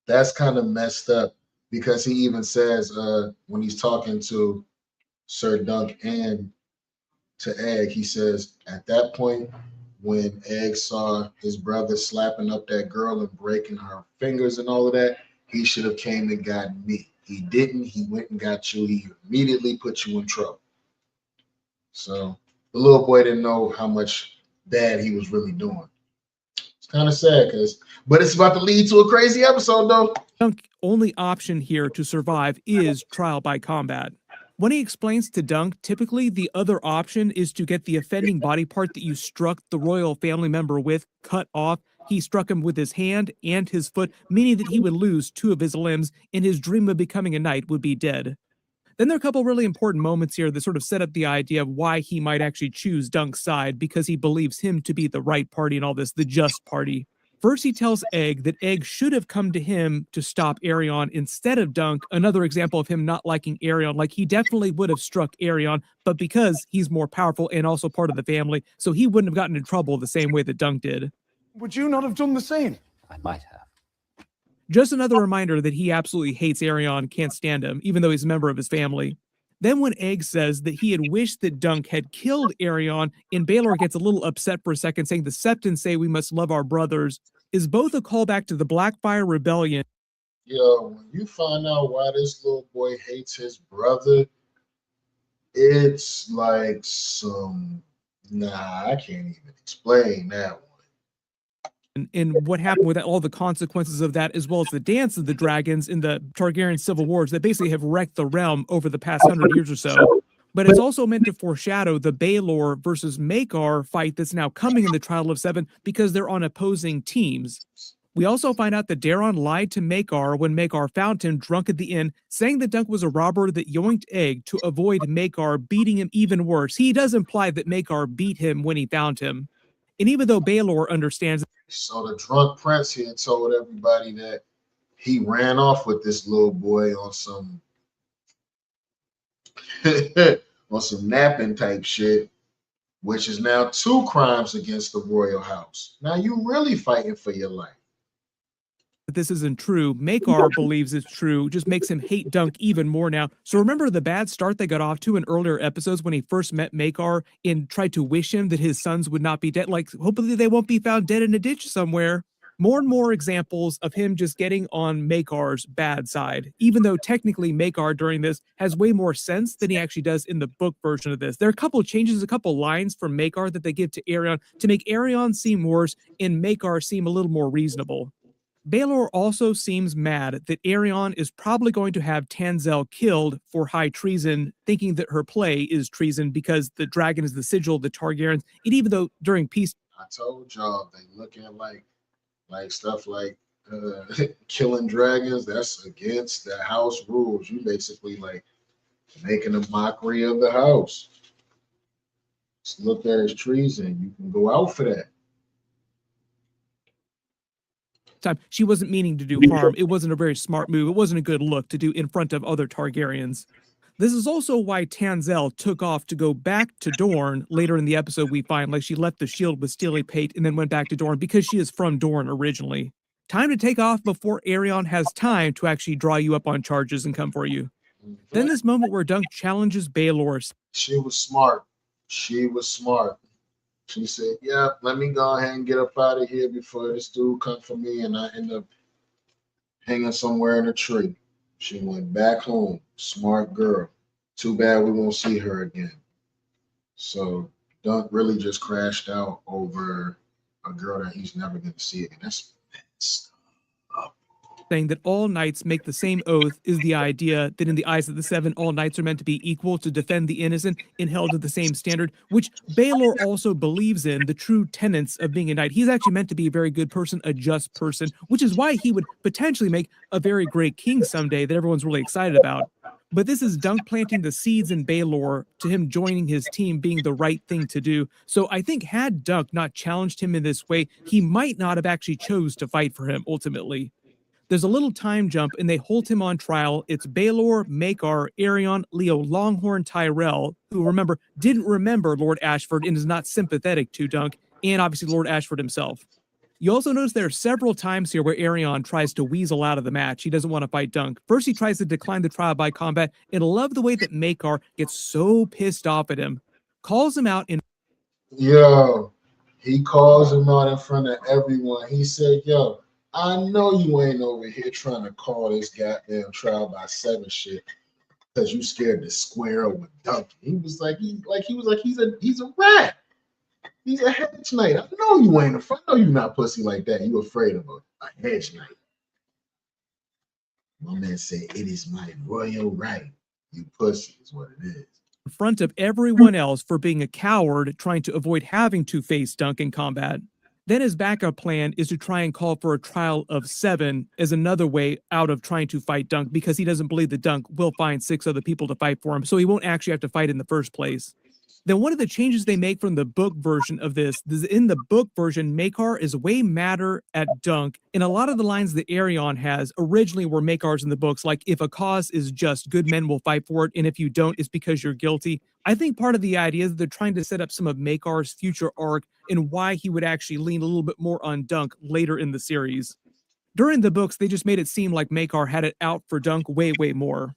That's kind of messed up, because he even says when he's talking to Sir Dunk and to Egg, he says at that point when Egg saw his brother slapping up that girl and breaking her fingers and all of that, he should have came and got me. He didn't. He went and got you. He immediately put you in trouble. So the little boy didn't know how much bad he was really doing. It's kind of sad, but it's about to lead to a crazy episode, though. Dunk's only option here to survive is trial by combat. When he explains to Dunk, typically the other option is to get the offending body part that you struck the royal family member with cut off. He struck him with his hand and his foot, meaning that he would lose 2 of his limbs, and his dream of becoming a knight would be dead. Then there are a couple really important moments here that sort of set up the idea of why he might actually choose Dunk's side, because he believes him to be the right party in all this, the just party. First, he tells Egg that Egg should have come to him to stop Arion instead of Dunk, another example of him not liking Arion. Like, he definitely would have struck Arion, but because he's more powerful and also part of the family, so he wouldn't have gotten in trouble the same way that Dunk did. Would you not have done the same? I might have. Just another reminder that he absolutely hates Arion, can't stand him, even though he's a member of his family. Then when Egg says that he had wished that Dunk had killed Arion, and Baelor gets a little upset for a second, saying the Septons say we must love our brothers, is both a callback to the Blackfire Rebellion. Yo, when you find out why this little boy hates his brother, it's like some... Nah, I can't even explain that one. and what happened with that, all the consequences of that, as well as the dance of the dragons in the Targaryen civil wars that basically have wrecked the realm over the past 100 years or so. But it's also meant to foreshadow the Baelor versus Maekar fight that's now coming in the Trial of Seven because they're on opposing teams. We also find out that Daeron lied to Maekar when Maekar found him drunk at the inn, saying that Dunk was a robber that yoinked egg to avoid Maekar beating him even worse. He does imply that Maekar beat him when he found him. And even though Baelor understands. So the drunk prince here told everybody that he ran off with this little boy on some on some napping type shit, which is now 2 crimes against the royal house. Now you really fighting for your life. This isn't true. Maekar believes it's true, just makes him hate Dunk even more now. So remember the bad start they got off to in earlier episodes when he first met Maekar and tried to wish him that his sons would not be dead, like hopefully they won't be found dead in a ditch somewhere. More and more examples of him just getting on Maekar's bad side, even though technically Maekar during this has way more sense than he actually does in the book version of this. There are a couple of changes, a couple lines from Maekar that they give to Aerion to make Aerion seem worse and Maekar seem a little more reasonable. Baelor also seems mad that Aerion is probably going to have Tanzel killed for high treason, thinking that her play is treason because the dragon is the sigil of the Targaryens. And even though during peace, I told y'all they look at like stuff like killing dragons. That's against the house rules. You basically like making a mockery of the house. It's looked at as treason. You can go out for that. time she wasn't meaning to do harm. It wasn't a very smart move. It wasn't a good look to do in front of other Targaryens. This is also why Tanzel took off to go back to Dorne. Later in the episode, we find like she left the shield with Steely Pate and then went back to Dorne because she is from Dorne originally. Time to take off before Aerion has time to actually draw you up on charges and come for you. Then this moment where Dunk challenges Baelor. She was smart. She was smart. She said, yeah, let me go ahead and get up out of here before this dude come for me and I end up hanging somewhere in a tree. She went back home. Smart girl. Too bad we won't see her again. So Dunk really just crashed out over a girl that he's never going to see again. That's up. Saying that all knights make the same oath is the idea that in the eyes of the seven, all knights are meant to be equal to defend the innocent and held to the same standard, which Baelor also believes in, the true tenets of being a knight. He's actually meant to be a very good person, a just person, which is why he would potentially make a very great king someday that everyone's really excited about. But this is Dunk planting the seeds in Baelor to him joining his team being the right thing to do. So I think had Dunk not challenged him in this way, he might not have actually chose to fight for him ultimately. There's a little time jump and they hold him on trial. It's Baelor, Maekar, Aerion, Leo Longhorn, Tyrell, who remember didn't remember Lord Ashford and is not sympathetic to Dunk, and obviously Lord Ashford himself. You also notice there are several times here where Aerion tries to weasel out of the match. He doesn't want to fight Dunk. First, he tries to decline the trial by combat, and I love the way that Maekar gets so pissed off at him, calls him out in. Yo, he calls him out in front of everyone. He said, yo, I know you ain't over here trying to call this goddamn trial by 7 shit because you scared to square up with Dunk. He was like, he's a rat. He's a hedge knight. I know you ain't I know you not pussy like that. You afraid of a hedge knight. My man said, it is my royal right. You pussy is what it is. In front of everyone else for being a coward, trying to avoid having to face Dunk in combat. Then his backup plan is to try and call for a trial of 7 as another way out of trying to fight Dunk because he doesn't believe that Dunk will find 6 other people to fight for him, so he won't actually have to fight in the first place. Then one of the changes they make from the book version of this is in the book version, Maekar is way madder at Dunk, and a lot of the lines that Aerion has originally were Maekar's in the books, like if a cause is just, good men will fight for it, and if you don't, it's because you're guilty. I think part of the idea is that they're trying to set up some of Maekar's future arc and why he would actually lean a little bit more on Dunk later in the series. During the books, they just made it seem like Maekar had it out for Dunk way, way more.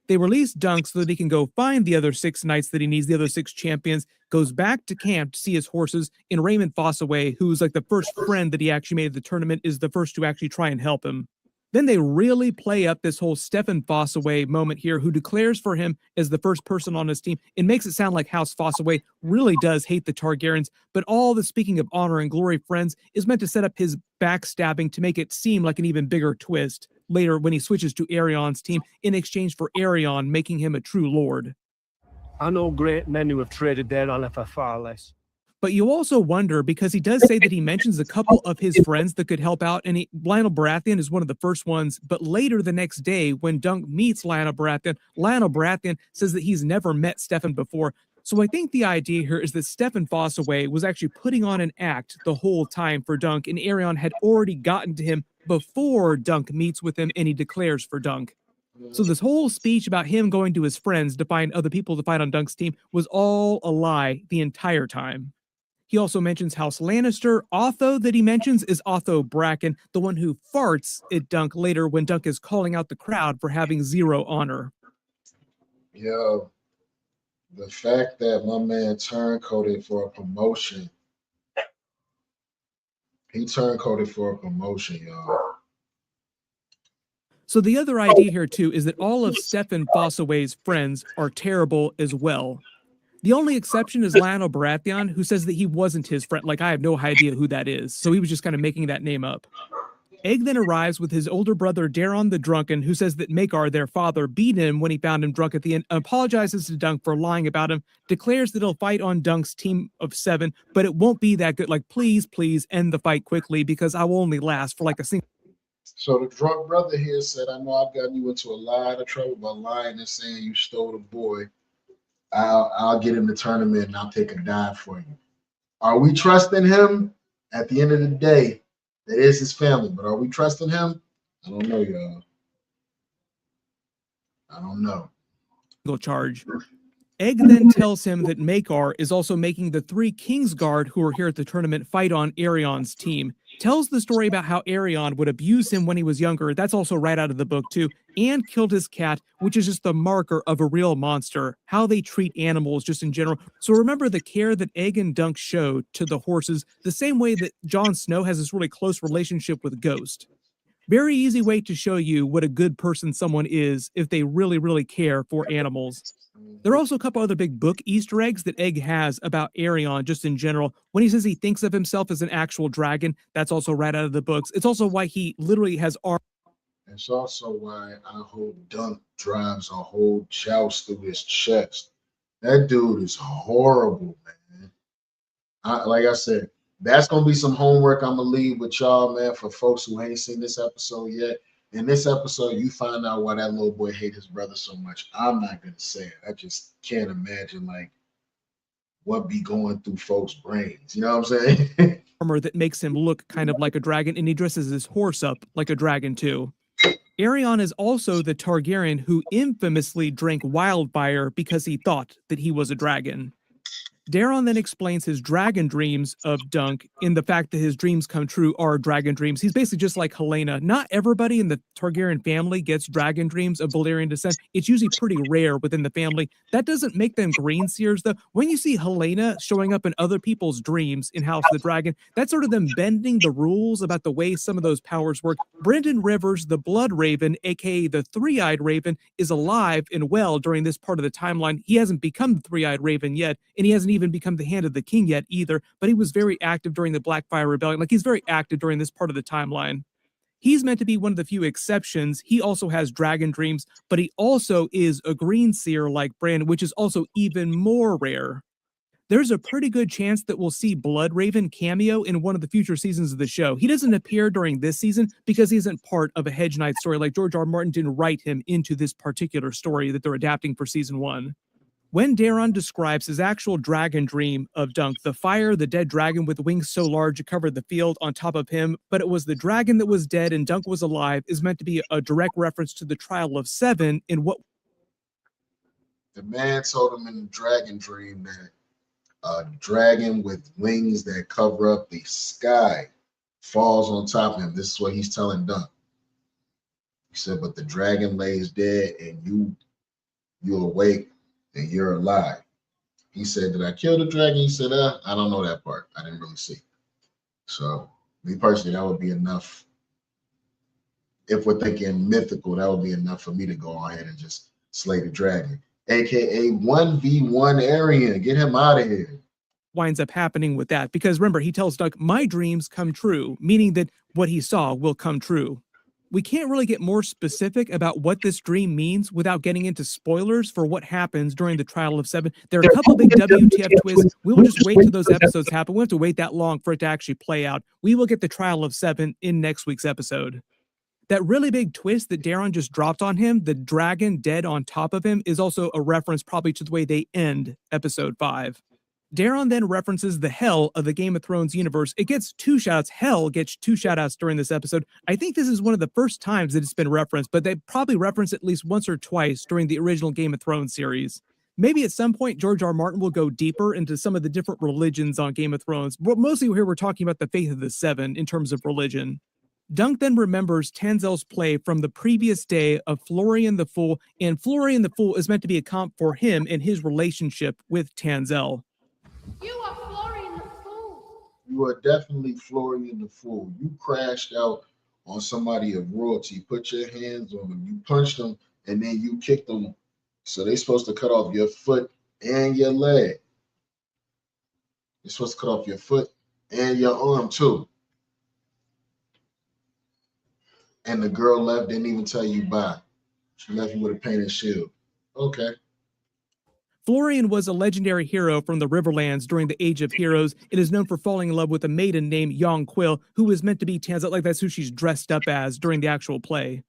They release Dunk so that he can go find the other 6 knights that he needs, the other 6 champions, goes back to camp to see his horses, and Raymond Fossaway, who's like the first friend that he actually made at the tournament, is the first to actually try and help him. Then they really play up this whole Stefan Fossaway moment here, who declares for him as the first person on his team. It makes it sound like House Fossaway really does hate the Targaryens, but all the speaking of honor and glory, friends, is meant to set up his backstabbing to make it seem like an even bigger twist later when he switches to Aerion's team in exchange for Aerion making him a true lord. I know great men who have traded their honor for far less. But you also wonder, because he does say that he mentions a couple of his friends that could help out, and Lionel Baratheon is one of the first ones, but later the next day, when Dunk meets Lionel Baratheon says that he's never met Stefan before. So I think the idea here is that Stefan Fossaway was actually putting on an act the whole time for Dunk, and Aerion had already gotten to him before Dunk meets with him, and he declares for Dunk. So this whole speech about him going to his friends to find other people to fight on Dunk's team was all a lie the entire time. He also mentions House Lannister. Otho that he mentions is Otho Bracken, the one who farts at Dunk later when Dunk is calling out the crowd for having zero honor. Yo, the fact that my man turncoated for a promotion. He turncoated for a promotion, y'all. So the other idea here, too, is that all of Stefan Fossaway's friends are terrible as well. The only exception is Lionel Baratheon, who says that he wasn't his friend. Like, I have no idea who that is. So he was just kind of making that name up. Egg then arrives with his older brother, Daron the Drunken, who says that Maekar, their father, beat him when he found him drunk at the end, apologizes to Dunk for lying about him, declares that he'll fight on Dunk's team of 7, but it won't be that good. Like, please, please end the fight quickly because I will only last for like a single. So the drunk brother here said, I know I've gotten you into a lot of trouble by lying and saying you stole the boy. I'll get in the tournament and I'll take a dive for you. Are we trusting him? At the end of the day, that is his family, but are we trusting him? I don't know, y'all. I don't know. Charge. Egg then tells him that Maekar is also making the 3 Kingsguard who are here at the tournament fight on Aerion's team. Tells the story about how Aerion would abuse him when he was younger. That's also right out of the book too. And killed his cat, which is just the marker of a real monster. How they treat animals just in general. So remember the care that Egg and Dunk showed to the horses, the same way that Jon Snow has this really close relationship with Ghost. Very easy way to show you what a good person someone is if they really, really care for animals. There are also a couple other big book Easter eggs that Egg has about Aerion just in general. When he says he thinks of himself as an actual dragon, that's also right out of the books. It's also why he literally has arms. It's also why I hope Dunk drives a whole joust through his chest. That dude is horrible, man. Like I said, that's going to be some homework I'm going to leave with y'all, man, for folks who ain't seen this episode yet. In this episode, you find out why that little boy hates his brother so much. I'm not going to say it. I just can't imagine, like, what be going through folks' brains. You know what I'm saying? Armor that makes him look kind of like a dragon, and he dresses his horse up like a dragon, too. Aerion is also the Targaryen who infamously drank wildfire because he thought that he was a dragon. Daron then explains his dragon dreams of Dunk in the fact that his dreams come true are dragon dreams. He's basically just like Helena. Not everybody in the Targaryen family gets dragon dreams of Valyrian descent. It's usually pretty rare within the family. That doesn't make them green seers, though. When you see Helena showing up in other people's dreams in House of the Dragon, that's sort of them bending the rules about the way some of those powers work. Brynden Rivers, the Blood Raven, aka the Three-Eyed Raven, is alive and well during this part of the timeline. He hasn't become the Three-Eyed Raven yet, and he hasn't even become the Hand of the King yet either, but he was very active during the Blackfire Rebellion. Like, he's very active during this part of the timeline. He's meant to be one of the few exceptions. He also has dragon dreams, but he also is a green seer like Bran, which is also even more rare. There's a pretty good chance that we'll see Blood Raven cameo in one of the future seasons of the show. He doesn't appear during this season because he isn't part of a Hedge Knight story. Like, George R. Martin didn't write him into this particular story that they're adapting for season 1. When Daron describes his actual dragon dream of Dunk, the fire, the dead dragon with wings so large it covered the field on top of him, but it was the dragon that was dead and Dunk was alive, is meant to be a direct reference to the Trial of 7 in what... The man told him in the dragon dream that a dragon with wings that cover up the sky falls on top of him. This is what he's telling Dunk. He said, but the dragon lays dead and you awake and you're alive. He said, did I kill the dragon? He said, I don't know that part. I didn't really see. So, me personally, that would be enough if we're thinking mythical, that would be enough for me to go ahead and just slay the dragon, aka 1v1 Aryan. Get him out of here. Winds up happening with that, because remember, he tells Duck, my dreams come true, meaning that what he saw will come true. We can't really get more specific about what this dream means without getting into spoilers for what happens during the trial of 7. There are a couple big WTF twists. We will just wait till those episodes happen. We have to wait that long for it to actually play out. We will get the trial of 7 in next week's episode. That really big twist that Daron just dropped on him, the dragon dead on top of him, is also a reference probably to the way they end episode 5. Daron then references the hell of the Game of Thrones universe. It gets 2 shoutouts. Hell gets 2 shoutouts during this episode. I think this is one of the first times that it's been referenced, but they probably referenced at least once or twice during the original Game of Thrones series. Maybe at some point, George R. R. Martin will go deeper into some of the different religions on Game of Thrones. But mostly here we're talking about the faith of the 7 in terms of religion. Dunk then remembers Tanzel's play from the previous day of Florian the Fool, and Florian the Fool is meant to be a comp for him and his relationship with Tanzel. You are Florian the Fool. You are definitely Florian the Fool. You crashed out on somebody of royalty, put your hands on them, you punched them, and then you kicked them. So they're supposed to cut off your foot and your leg. They're supposed to cut off your foot and your arm too. And the girl left, didn't even tell you bye. She left you with a painted shield. Okay. Florian was a legendary hero from the Riverlands during the Age of Heroes. It is known for falling in love with a maiden named Yonquil, who was meant to be Tanzel, like that's who she's dressed up as during the actual play.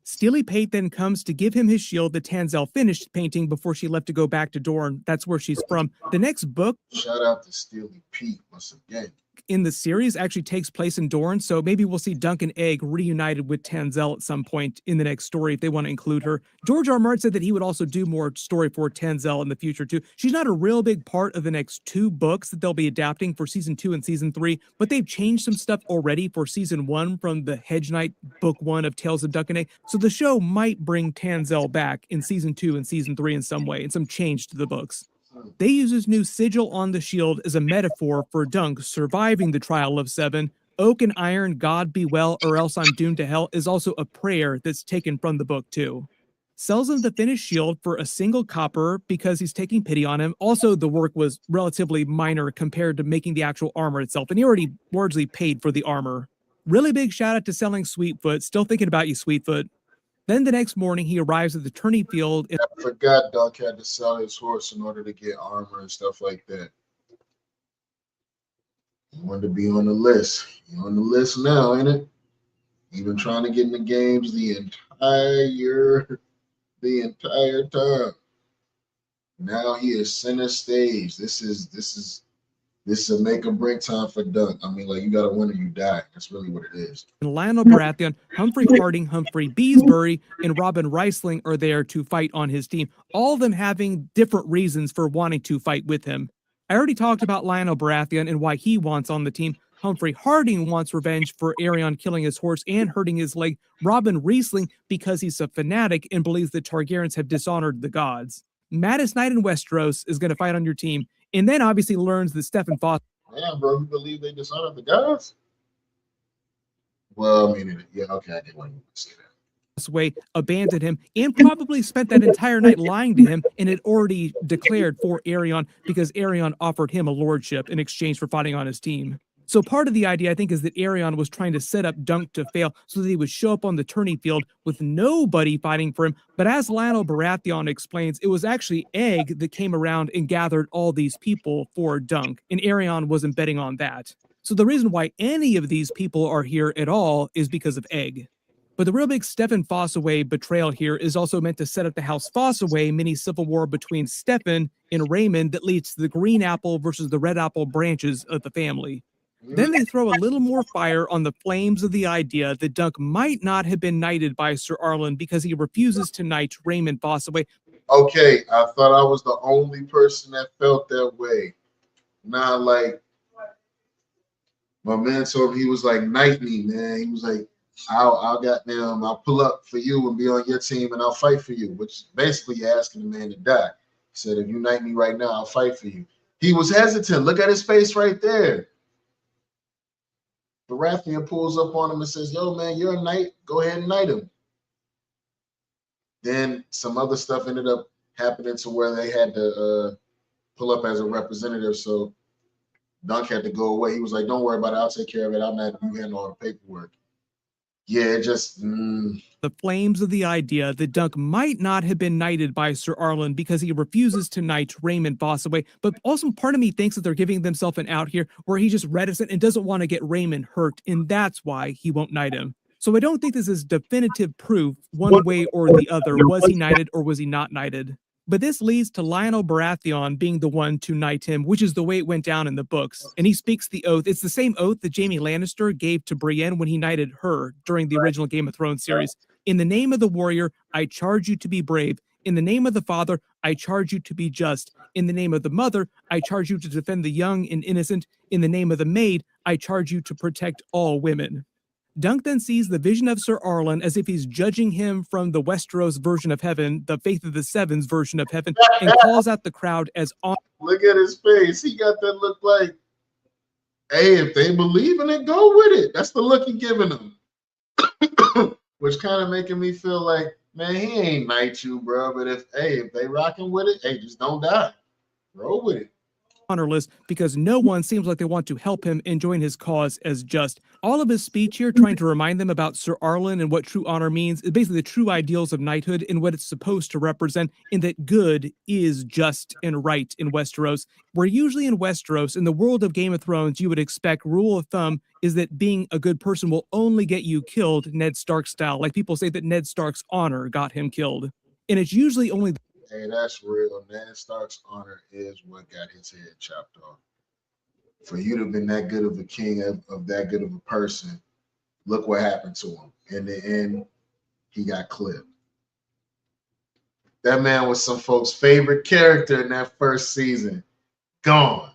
Steely Pate then comes to give him his shield that Tanzel finished painting before she left to go back to Dorne. That's where she's from. The next book, shout out to Steely Pete once again, in the series actually takes place in Dorne, so maybe we'll see Dunk and Egg reunited with Tanzel at some point in the next story if they want to include her. George R. R. Martin said that he would also do more story for Tanzel in the future too. She's not a real big part of the next 2 books that they'll be adapting for season 2 and season 3, but they've changed some stuff already for season 1 from the Hedge Knight book 1 of Tales of Dunk and Egg, so the show might bring Tanzel back in season 2 and season 3 in some way, and some change to the books. They use his new sigil on the shield as a metaphor for Dunk surviving the trial of 7. Oak and iron, God be well, or else I'm doomed to hell, is also a prayer that's taken from the book too. Sells him the finished shield for a single copper because he's taking pity on him. Also, the work was relatively minor compared to making the actual armor itself, and he already largely paid for the armor. Really big shout out to selling Sweetfoot. Still thinking about you, Sweetfoot. Then the next morning, he arrives at the tourney field. I forgot Dunk had to sell his horse in order to get armor and stuff like that. He wanted to be on the list. He's on the list now, ain't it? He's been trying to get in the games the entire time. Now he is center stage. This is a make or break time for Dunk. I mean, like, you got to win or you die. That's really what it is. And Lionel Baratheon, Humphrey Harding, Humphrey Beesbury, and Robin Reisling are there to fight on his team. All of them having different reasons for wanting to fight with him. I already talked about Lionel Baratheon and why he wants on the team. Humphrey Harding wants revenge for Aerion killing his horse and hurting his leg. Robin Reisling because he's a fanatic and believes the Targaryens have dishonored the gods. Maddest Knight in Westeros is going to fight on your team, and then obviously learns that Stephen Foster. Man, bro, you believe they dishonored the gods? Well, I mean, yeah, okay, I didn't want to say that. Way abandoned him and probably spent that entire night lying to him and had already declared for Aerion because Aerion offered him a lordship in exchange for fighting on his team. So part of the idea, I think, is that Aerion was trying to set up Dunk to fail so that he would show up on the tourney field with nobody fighting for him. But as Lionel Baratheon explains, it was actually Egg that came around and gathered all these people for Dunk, and Aerion wasn't betting on that. So the reason why any of these people are here at all is because of Egg. But the real big Stephen Fossaway betrayal here is also meant to set up the House Fossaway mini civil war between Stephen and Raymond that leads to the green apple versus the red apple branches of the family. Then they throw a little more fire on the flames of the idea that Dunk might not have been knighted by Sir Arlen because he refuses to knight Raymond Fossaway. Okay, I thought I was the only person that felt that way. Nah, like, my man told me, he was like, knight me, man. He was like, I'll pull up for you and be on your team and I'll fight for you, which is basically asking the man to die. He said, if you knight me right now, I'll fight for you. He was hesitant. Look at his face right there. Baratheon pulls up on him and says, yo, man, you're a knight. Go ahead and knight him. Then some other stuff ended up happening to where they had to pull up as a representative. So Dunk had to go away. He was like, don't worry about it. I'll take care of it. I'm not you handle all the paperwork. Yeah, it just the flames of the idea that Dunk might not have been knighted by Sir Arlen because he refuses to knight Raymond Bossaway, but also part of me thinks that they're giving themselves an out here where he's just reticent and doesn't want to get Raymond hurt, and that's why he won't knight him. So I don't think this is definitive proof one way or the other. Was he knighted or was he not knighted? But this leads to Lionel Baratheon being the one to knight him, which is the way it went down in the books. And he speaks the oath. It's the same oath that Jaime Lannister gave to Brienne when he knighted her during the original Game of Thrones series. In the name of the warrior, I charge you to be brave. In the name of the father, I charge you to be just. In the name of the mother, I charge you to defend the young and innocent. In the name of the maid, I charge you to protect all women. Dunk then sees the vision of Sir Arlen as if he's judging him from the Westeros version of heaven, the Faith of the Sevens version of heaven, and calls out the crowd as on. Look at his face. He got that look like, hey, if they believe in it, go with it. That's the look he giving them. Which kind of making me feel like, man, he ain't knight you, bro. But if they rocking with it, hey, just don't die. Roll with it. Honorless because no one seems like they want to help him and join his cause as just. All of his speech here trying to remind them about Sir Arlen and what true honor means is basically the true ideals of knighthood and what it's supposed to represent, in that good is just and right in Westeros. Where usually in Westeros, in the world of Game of Thrones, you would expect rule of thumb is that being a good person will only get you killed, Ned Stark style. Like people say that Ned Stark's honor got him killed. And it's usually only hey, that's real. Ned Stark's honor is what got his head chopped off. For you to have been that good of a king, of that good of a person, look what happened to him. In the end, he got clipped. That man was some folks' favorite character in that first season. Gone.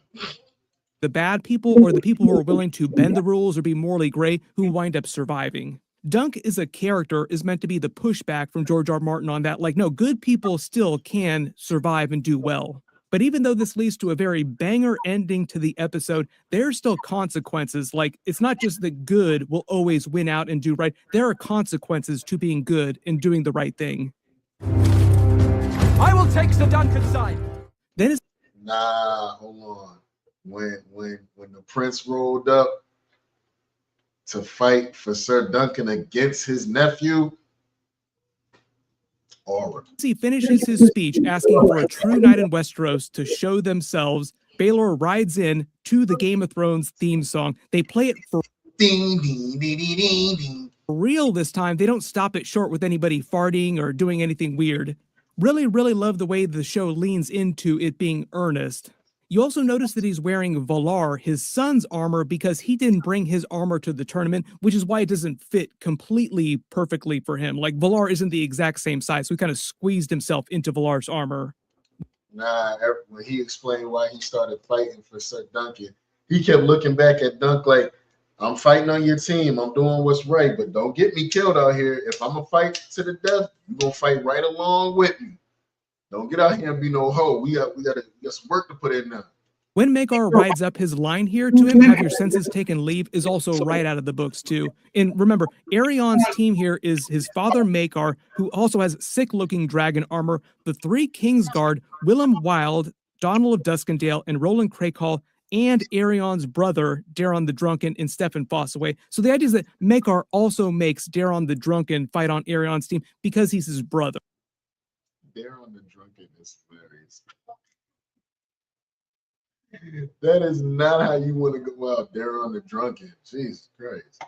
the bad people or the people who are willing to bend the rules or be morally gray who wind up surviving. Dunk is a character is meant to be the pushback from George R. Martin on that. Like, no, good people still can survive and do well. But even though this leads to a very banger ending to the episode, there's still consequences. Like, it's not just that good will always win out and do right. There are consequences to being good and doing the right thing. I will take the Duncan side. Then it's hold on. When the prince rolled up to fight for Sir Duncan against his nephew, he finishes his speech asking for a true knight in Westeros to show themselves. Baelor rides in to the Game of Thrones theme song. They play it for ding, ding, ding, ding, ding, ding. Real this time. They don't stop it short with anybody farting or doing anything weird. Really, really love the way the show leans into it being earnest. You also notice that he's wearing Valar, his son's armor, because he didn't bring his armor to the tournament, which is why it doesn't fit completely perfectly for him. Like, Valar isn't the exact same size, so he kind of squeezed himself into Valar's armor. When he explained why he started fighting for Sir Duncan, he kept looking back at Dunk like, I'm fighting on your team. I'm doing what's right, but don't get me killed out here. If I'm going to fight to the death, you're going to fight right along with me. Don't get out here and be no hoe. We got some work to put in now. When Maekar rides up, his line here to him, have your senses taken leave, is also right out of the books too. And remember, Aerion's team here is his father Maekar, who also has sick-looking dragon armor, the three Kingsguard, Willem Wild, Donald of Duskendale, and Roland Crakehall, and Aerion's brother, Daron the Drunken, and Stefan Fossaway. So the idea is that Maekar also makes Daron the Drunken fight on Aerion's team because he's his brother. Daron the Drunken is hilarious. That is not how you want to go out, Daron the Drunken. Jesus Christ.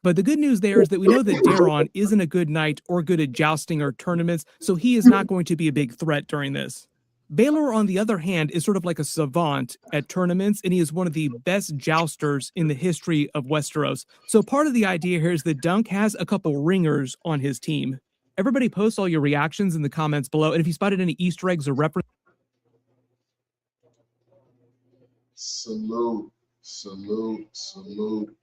But the good news there is that we know that Daron isn't a good knight or good at jousting or tournaments, so he is not going to be a big threat during this. Baelor, on the other hand, is sort of like a savant at tournaments, and he is one of the best jousters in the history of Westeros. So part of the idea here is that Dunk has a couple ringers on his team. Everybody post all your reactions in the comments below, and if you spotted any Easter eggs or references. Salute, salute, salute.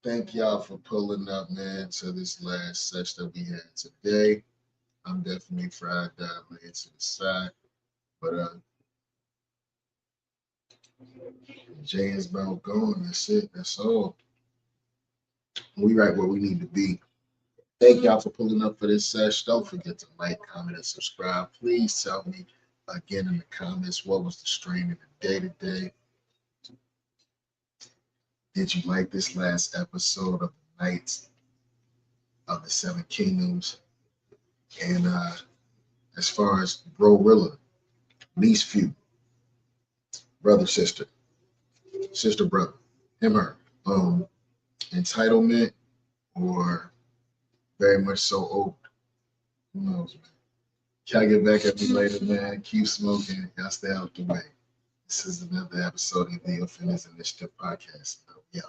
Thank y'all for pulling up, man, to this last session that we had today. I'm definitely fried down into the side, but Jay is about gone. That's it. That's all. We right where we need to be. Thank y'all for pulling up for this session. Don't forget to like, comment, and subscribe. Please tell me again in the comments what was the stream of the day today. Did you like this last episode of the Knights of the Seven Kingdoms? And as far as GloRilla, least few, brother, sister, sister, brother, him, her, entitlement or very much so old. Who knows, man? Y'all get back at me later, man. Keep smoking. Y'all stay out the way. This is another episode of the Offenders Initiative podcast. Yeah.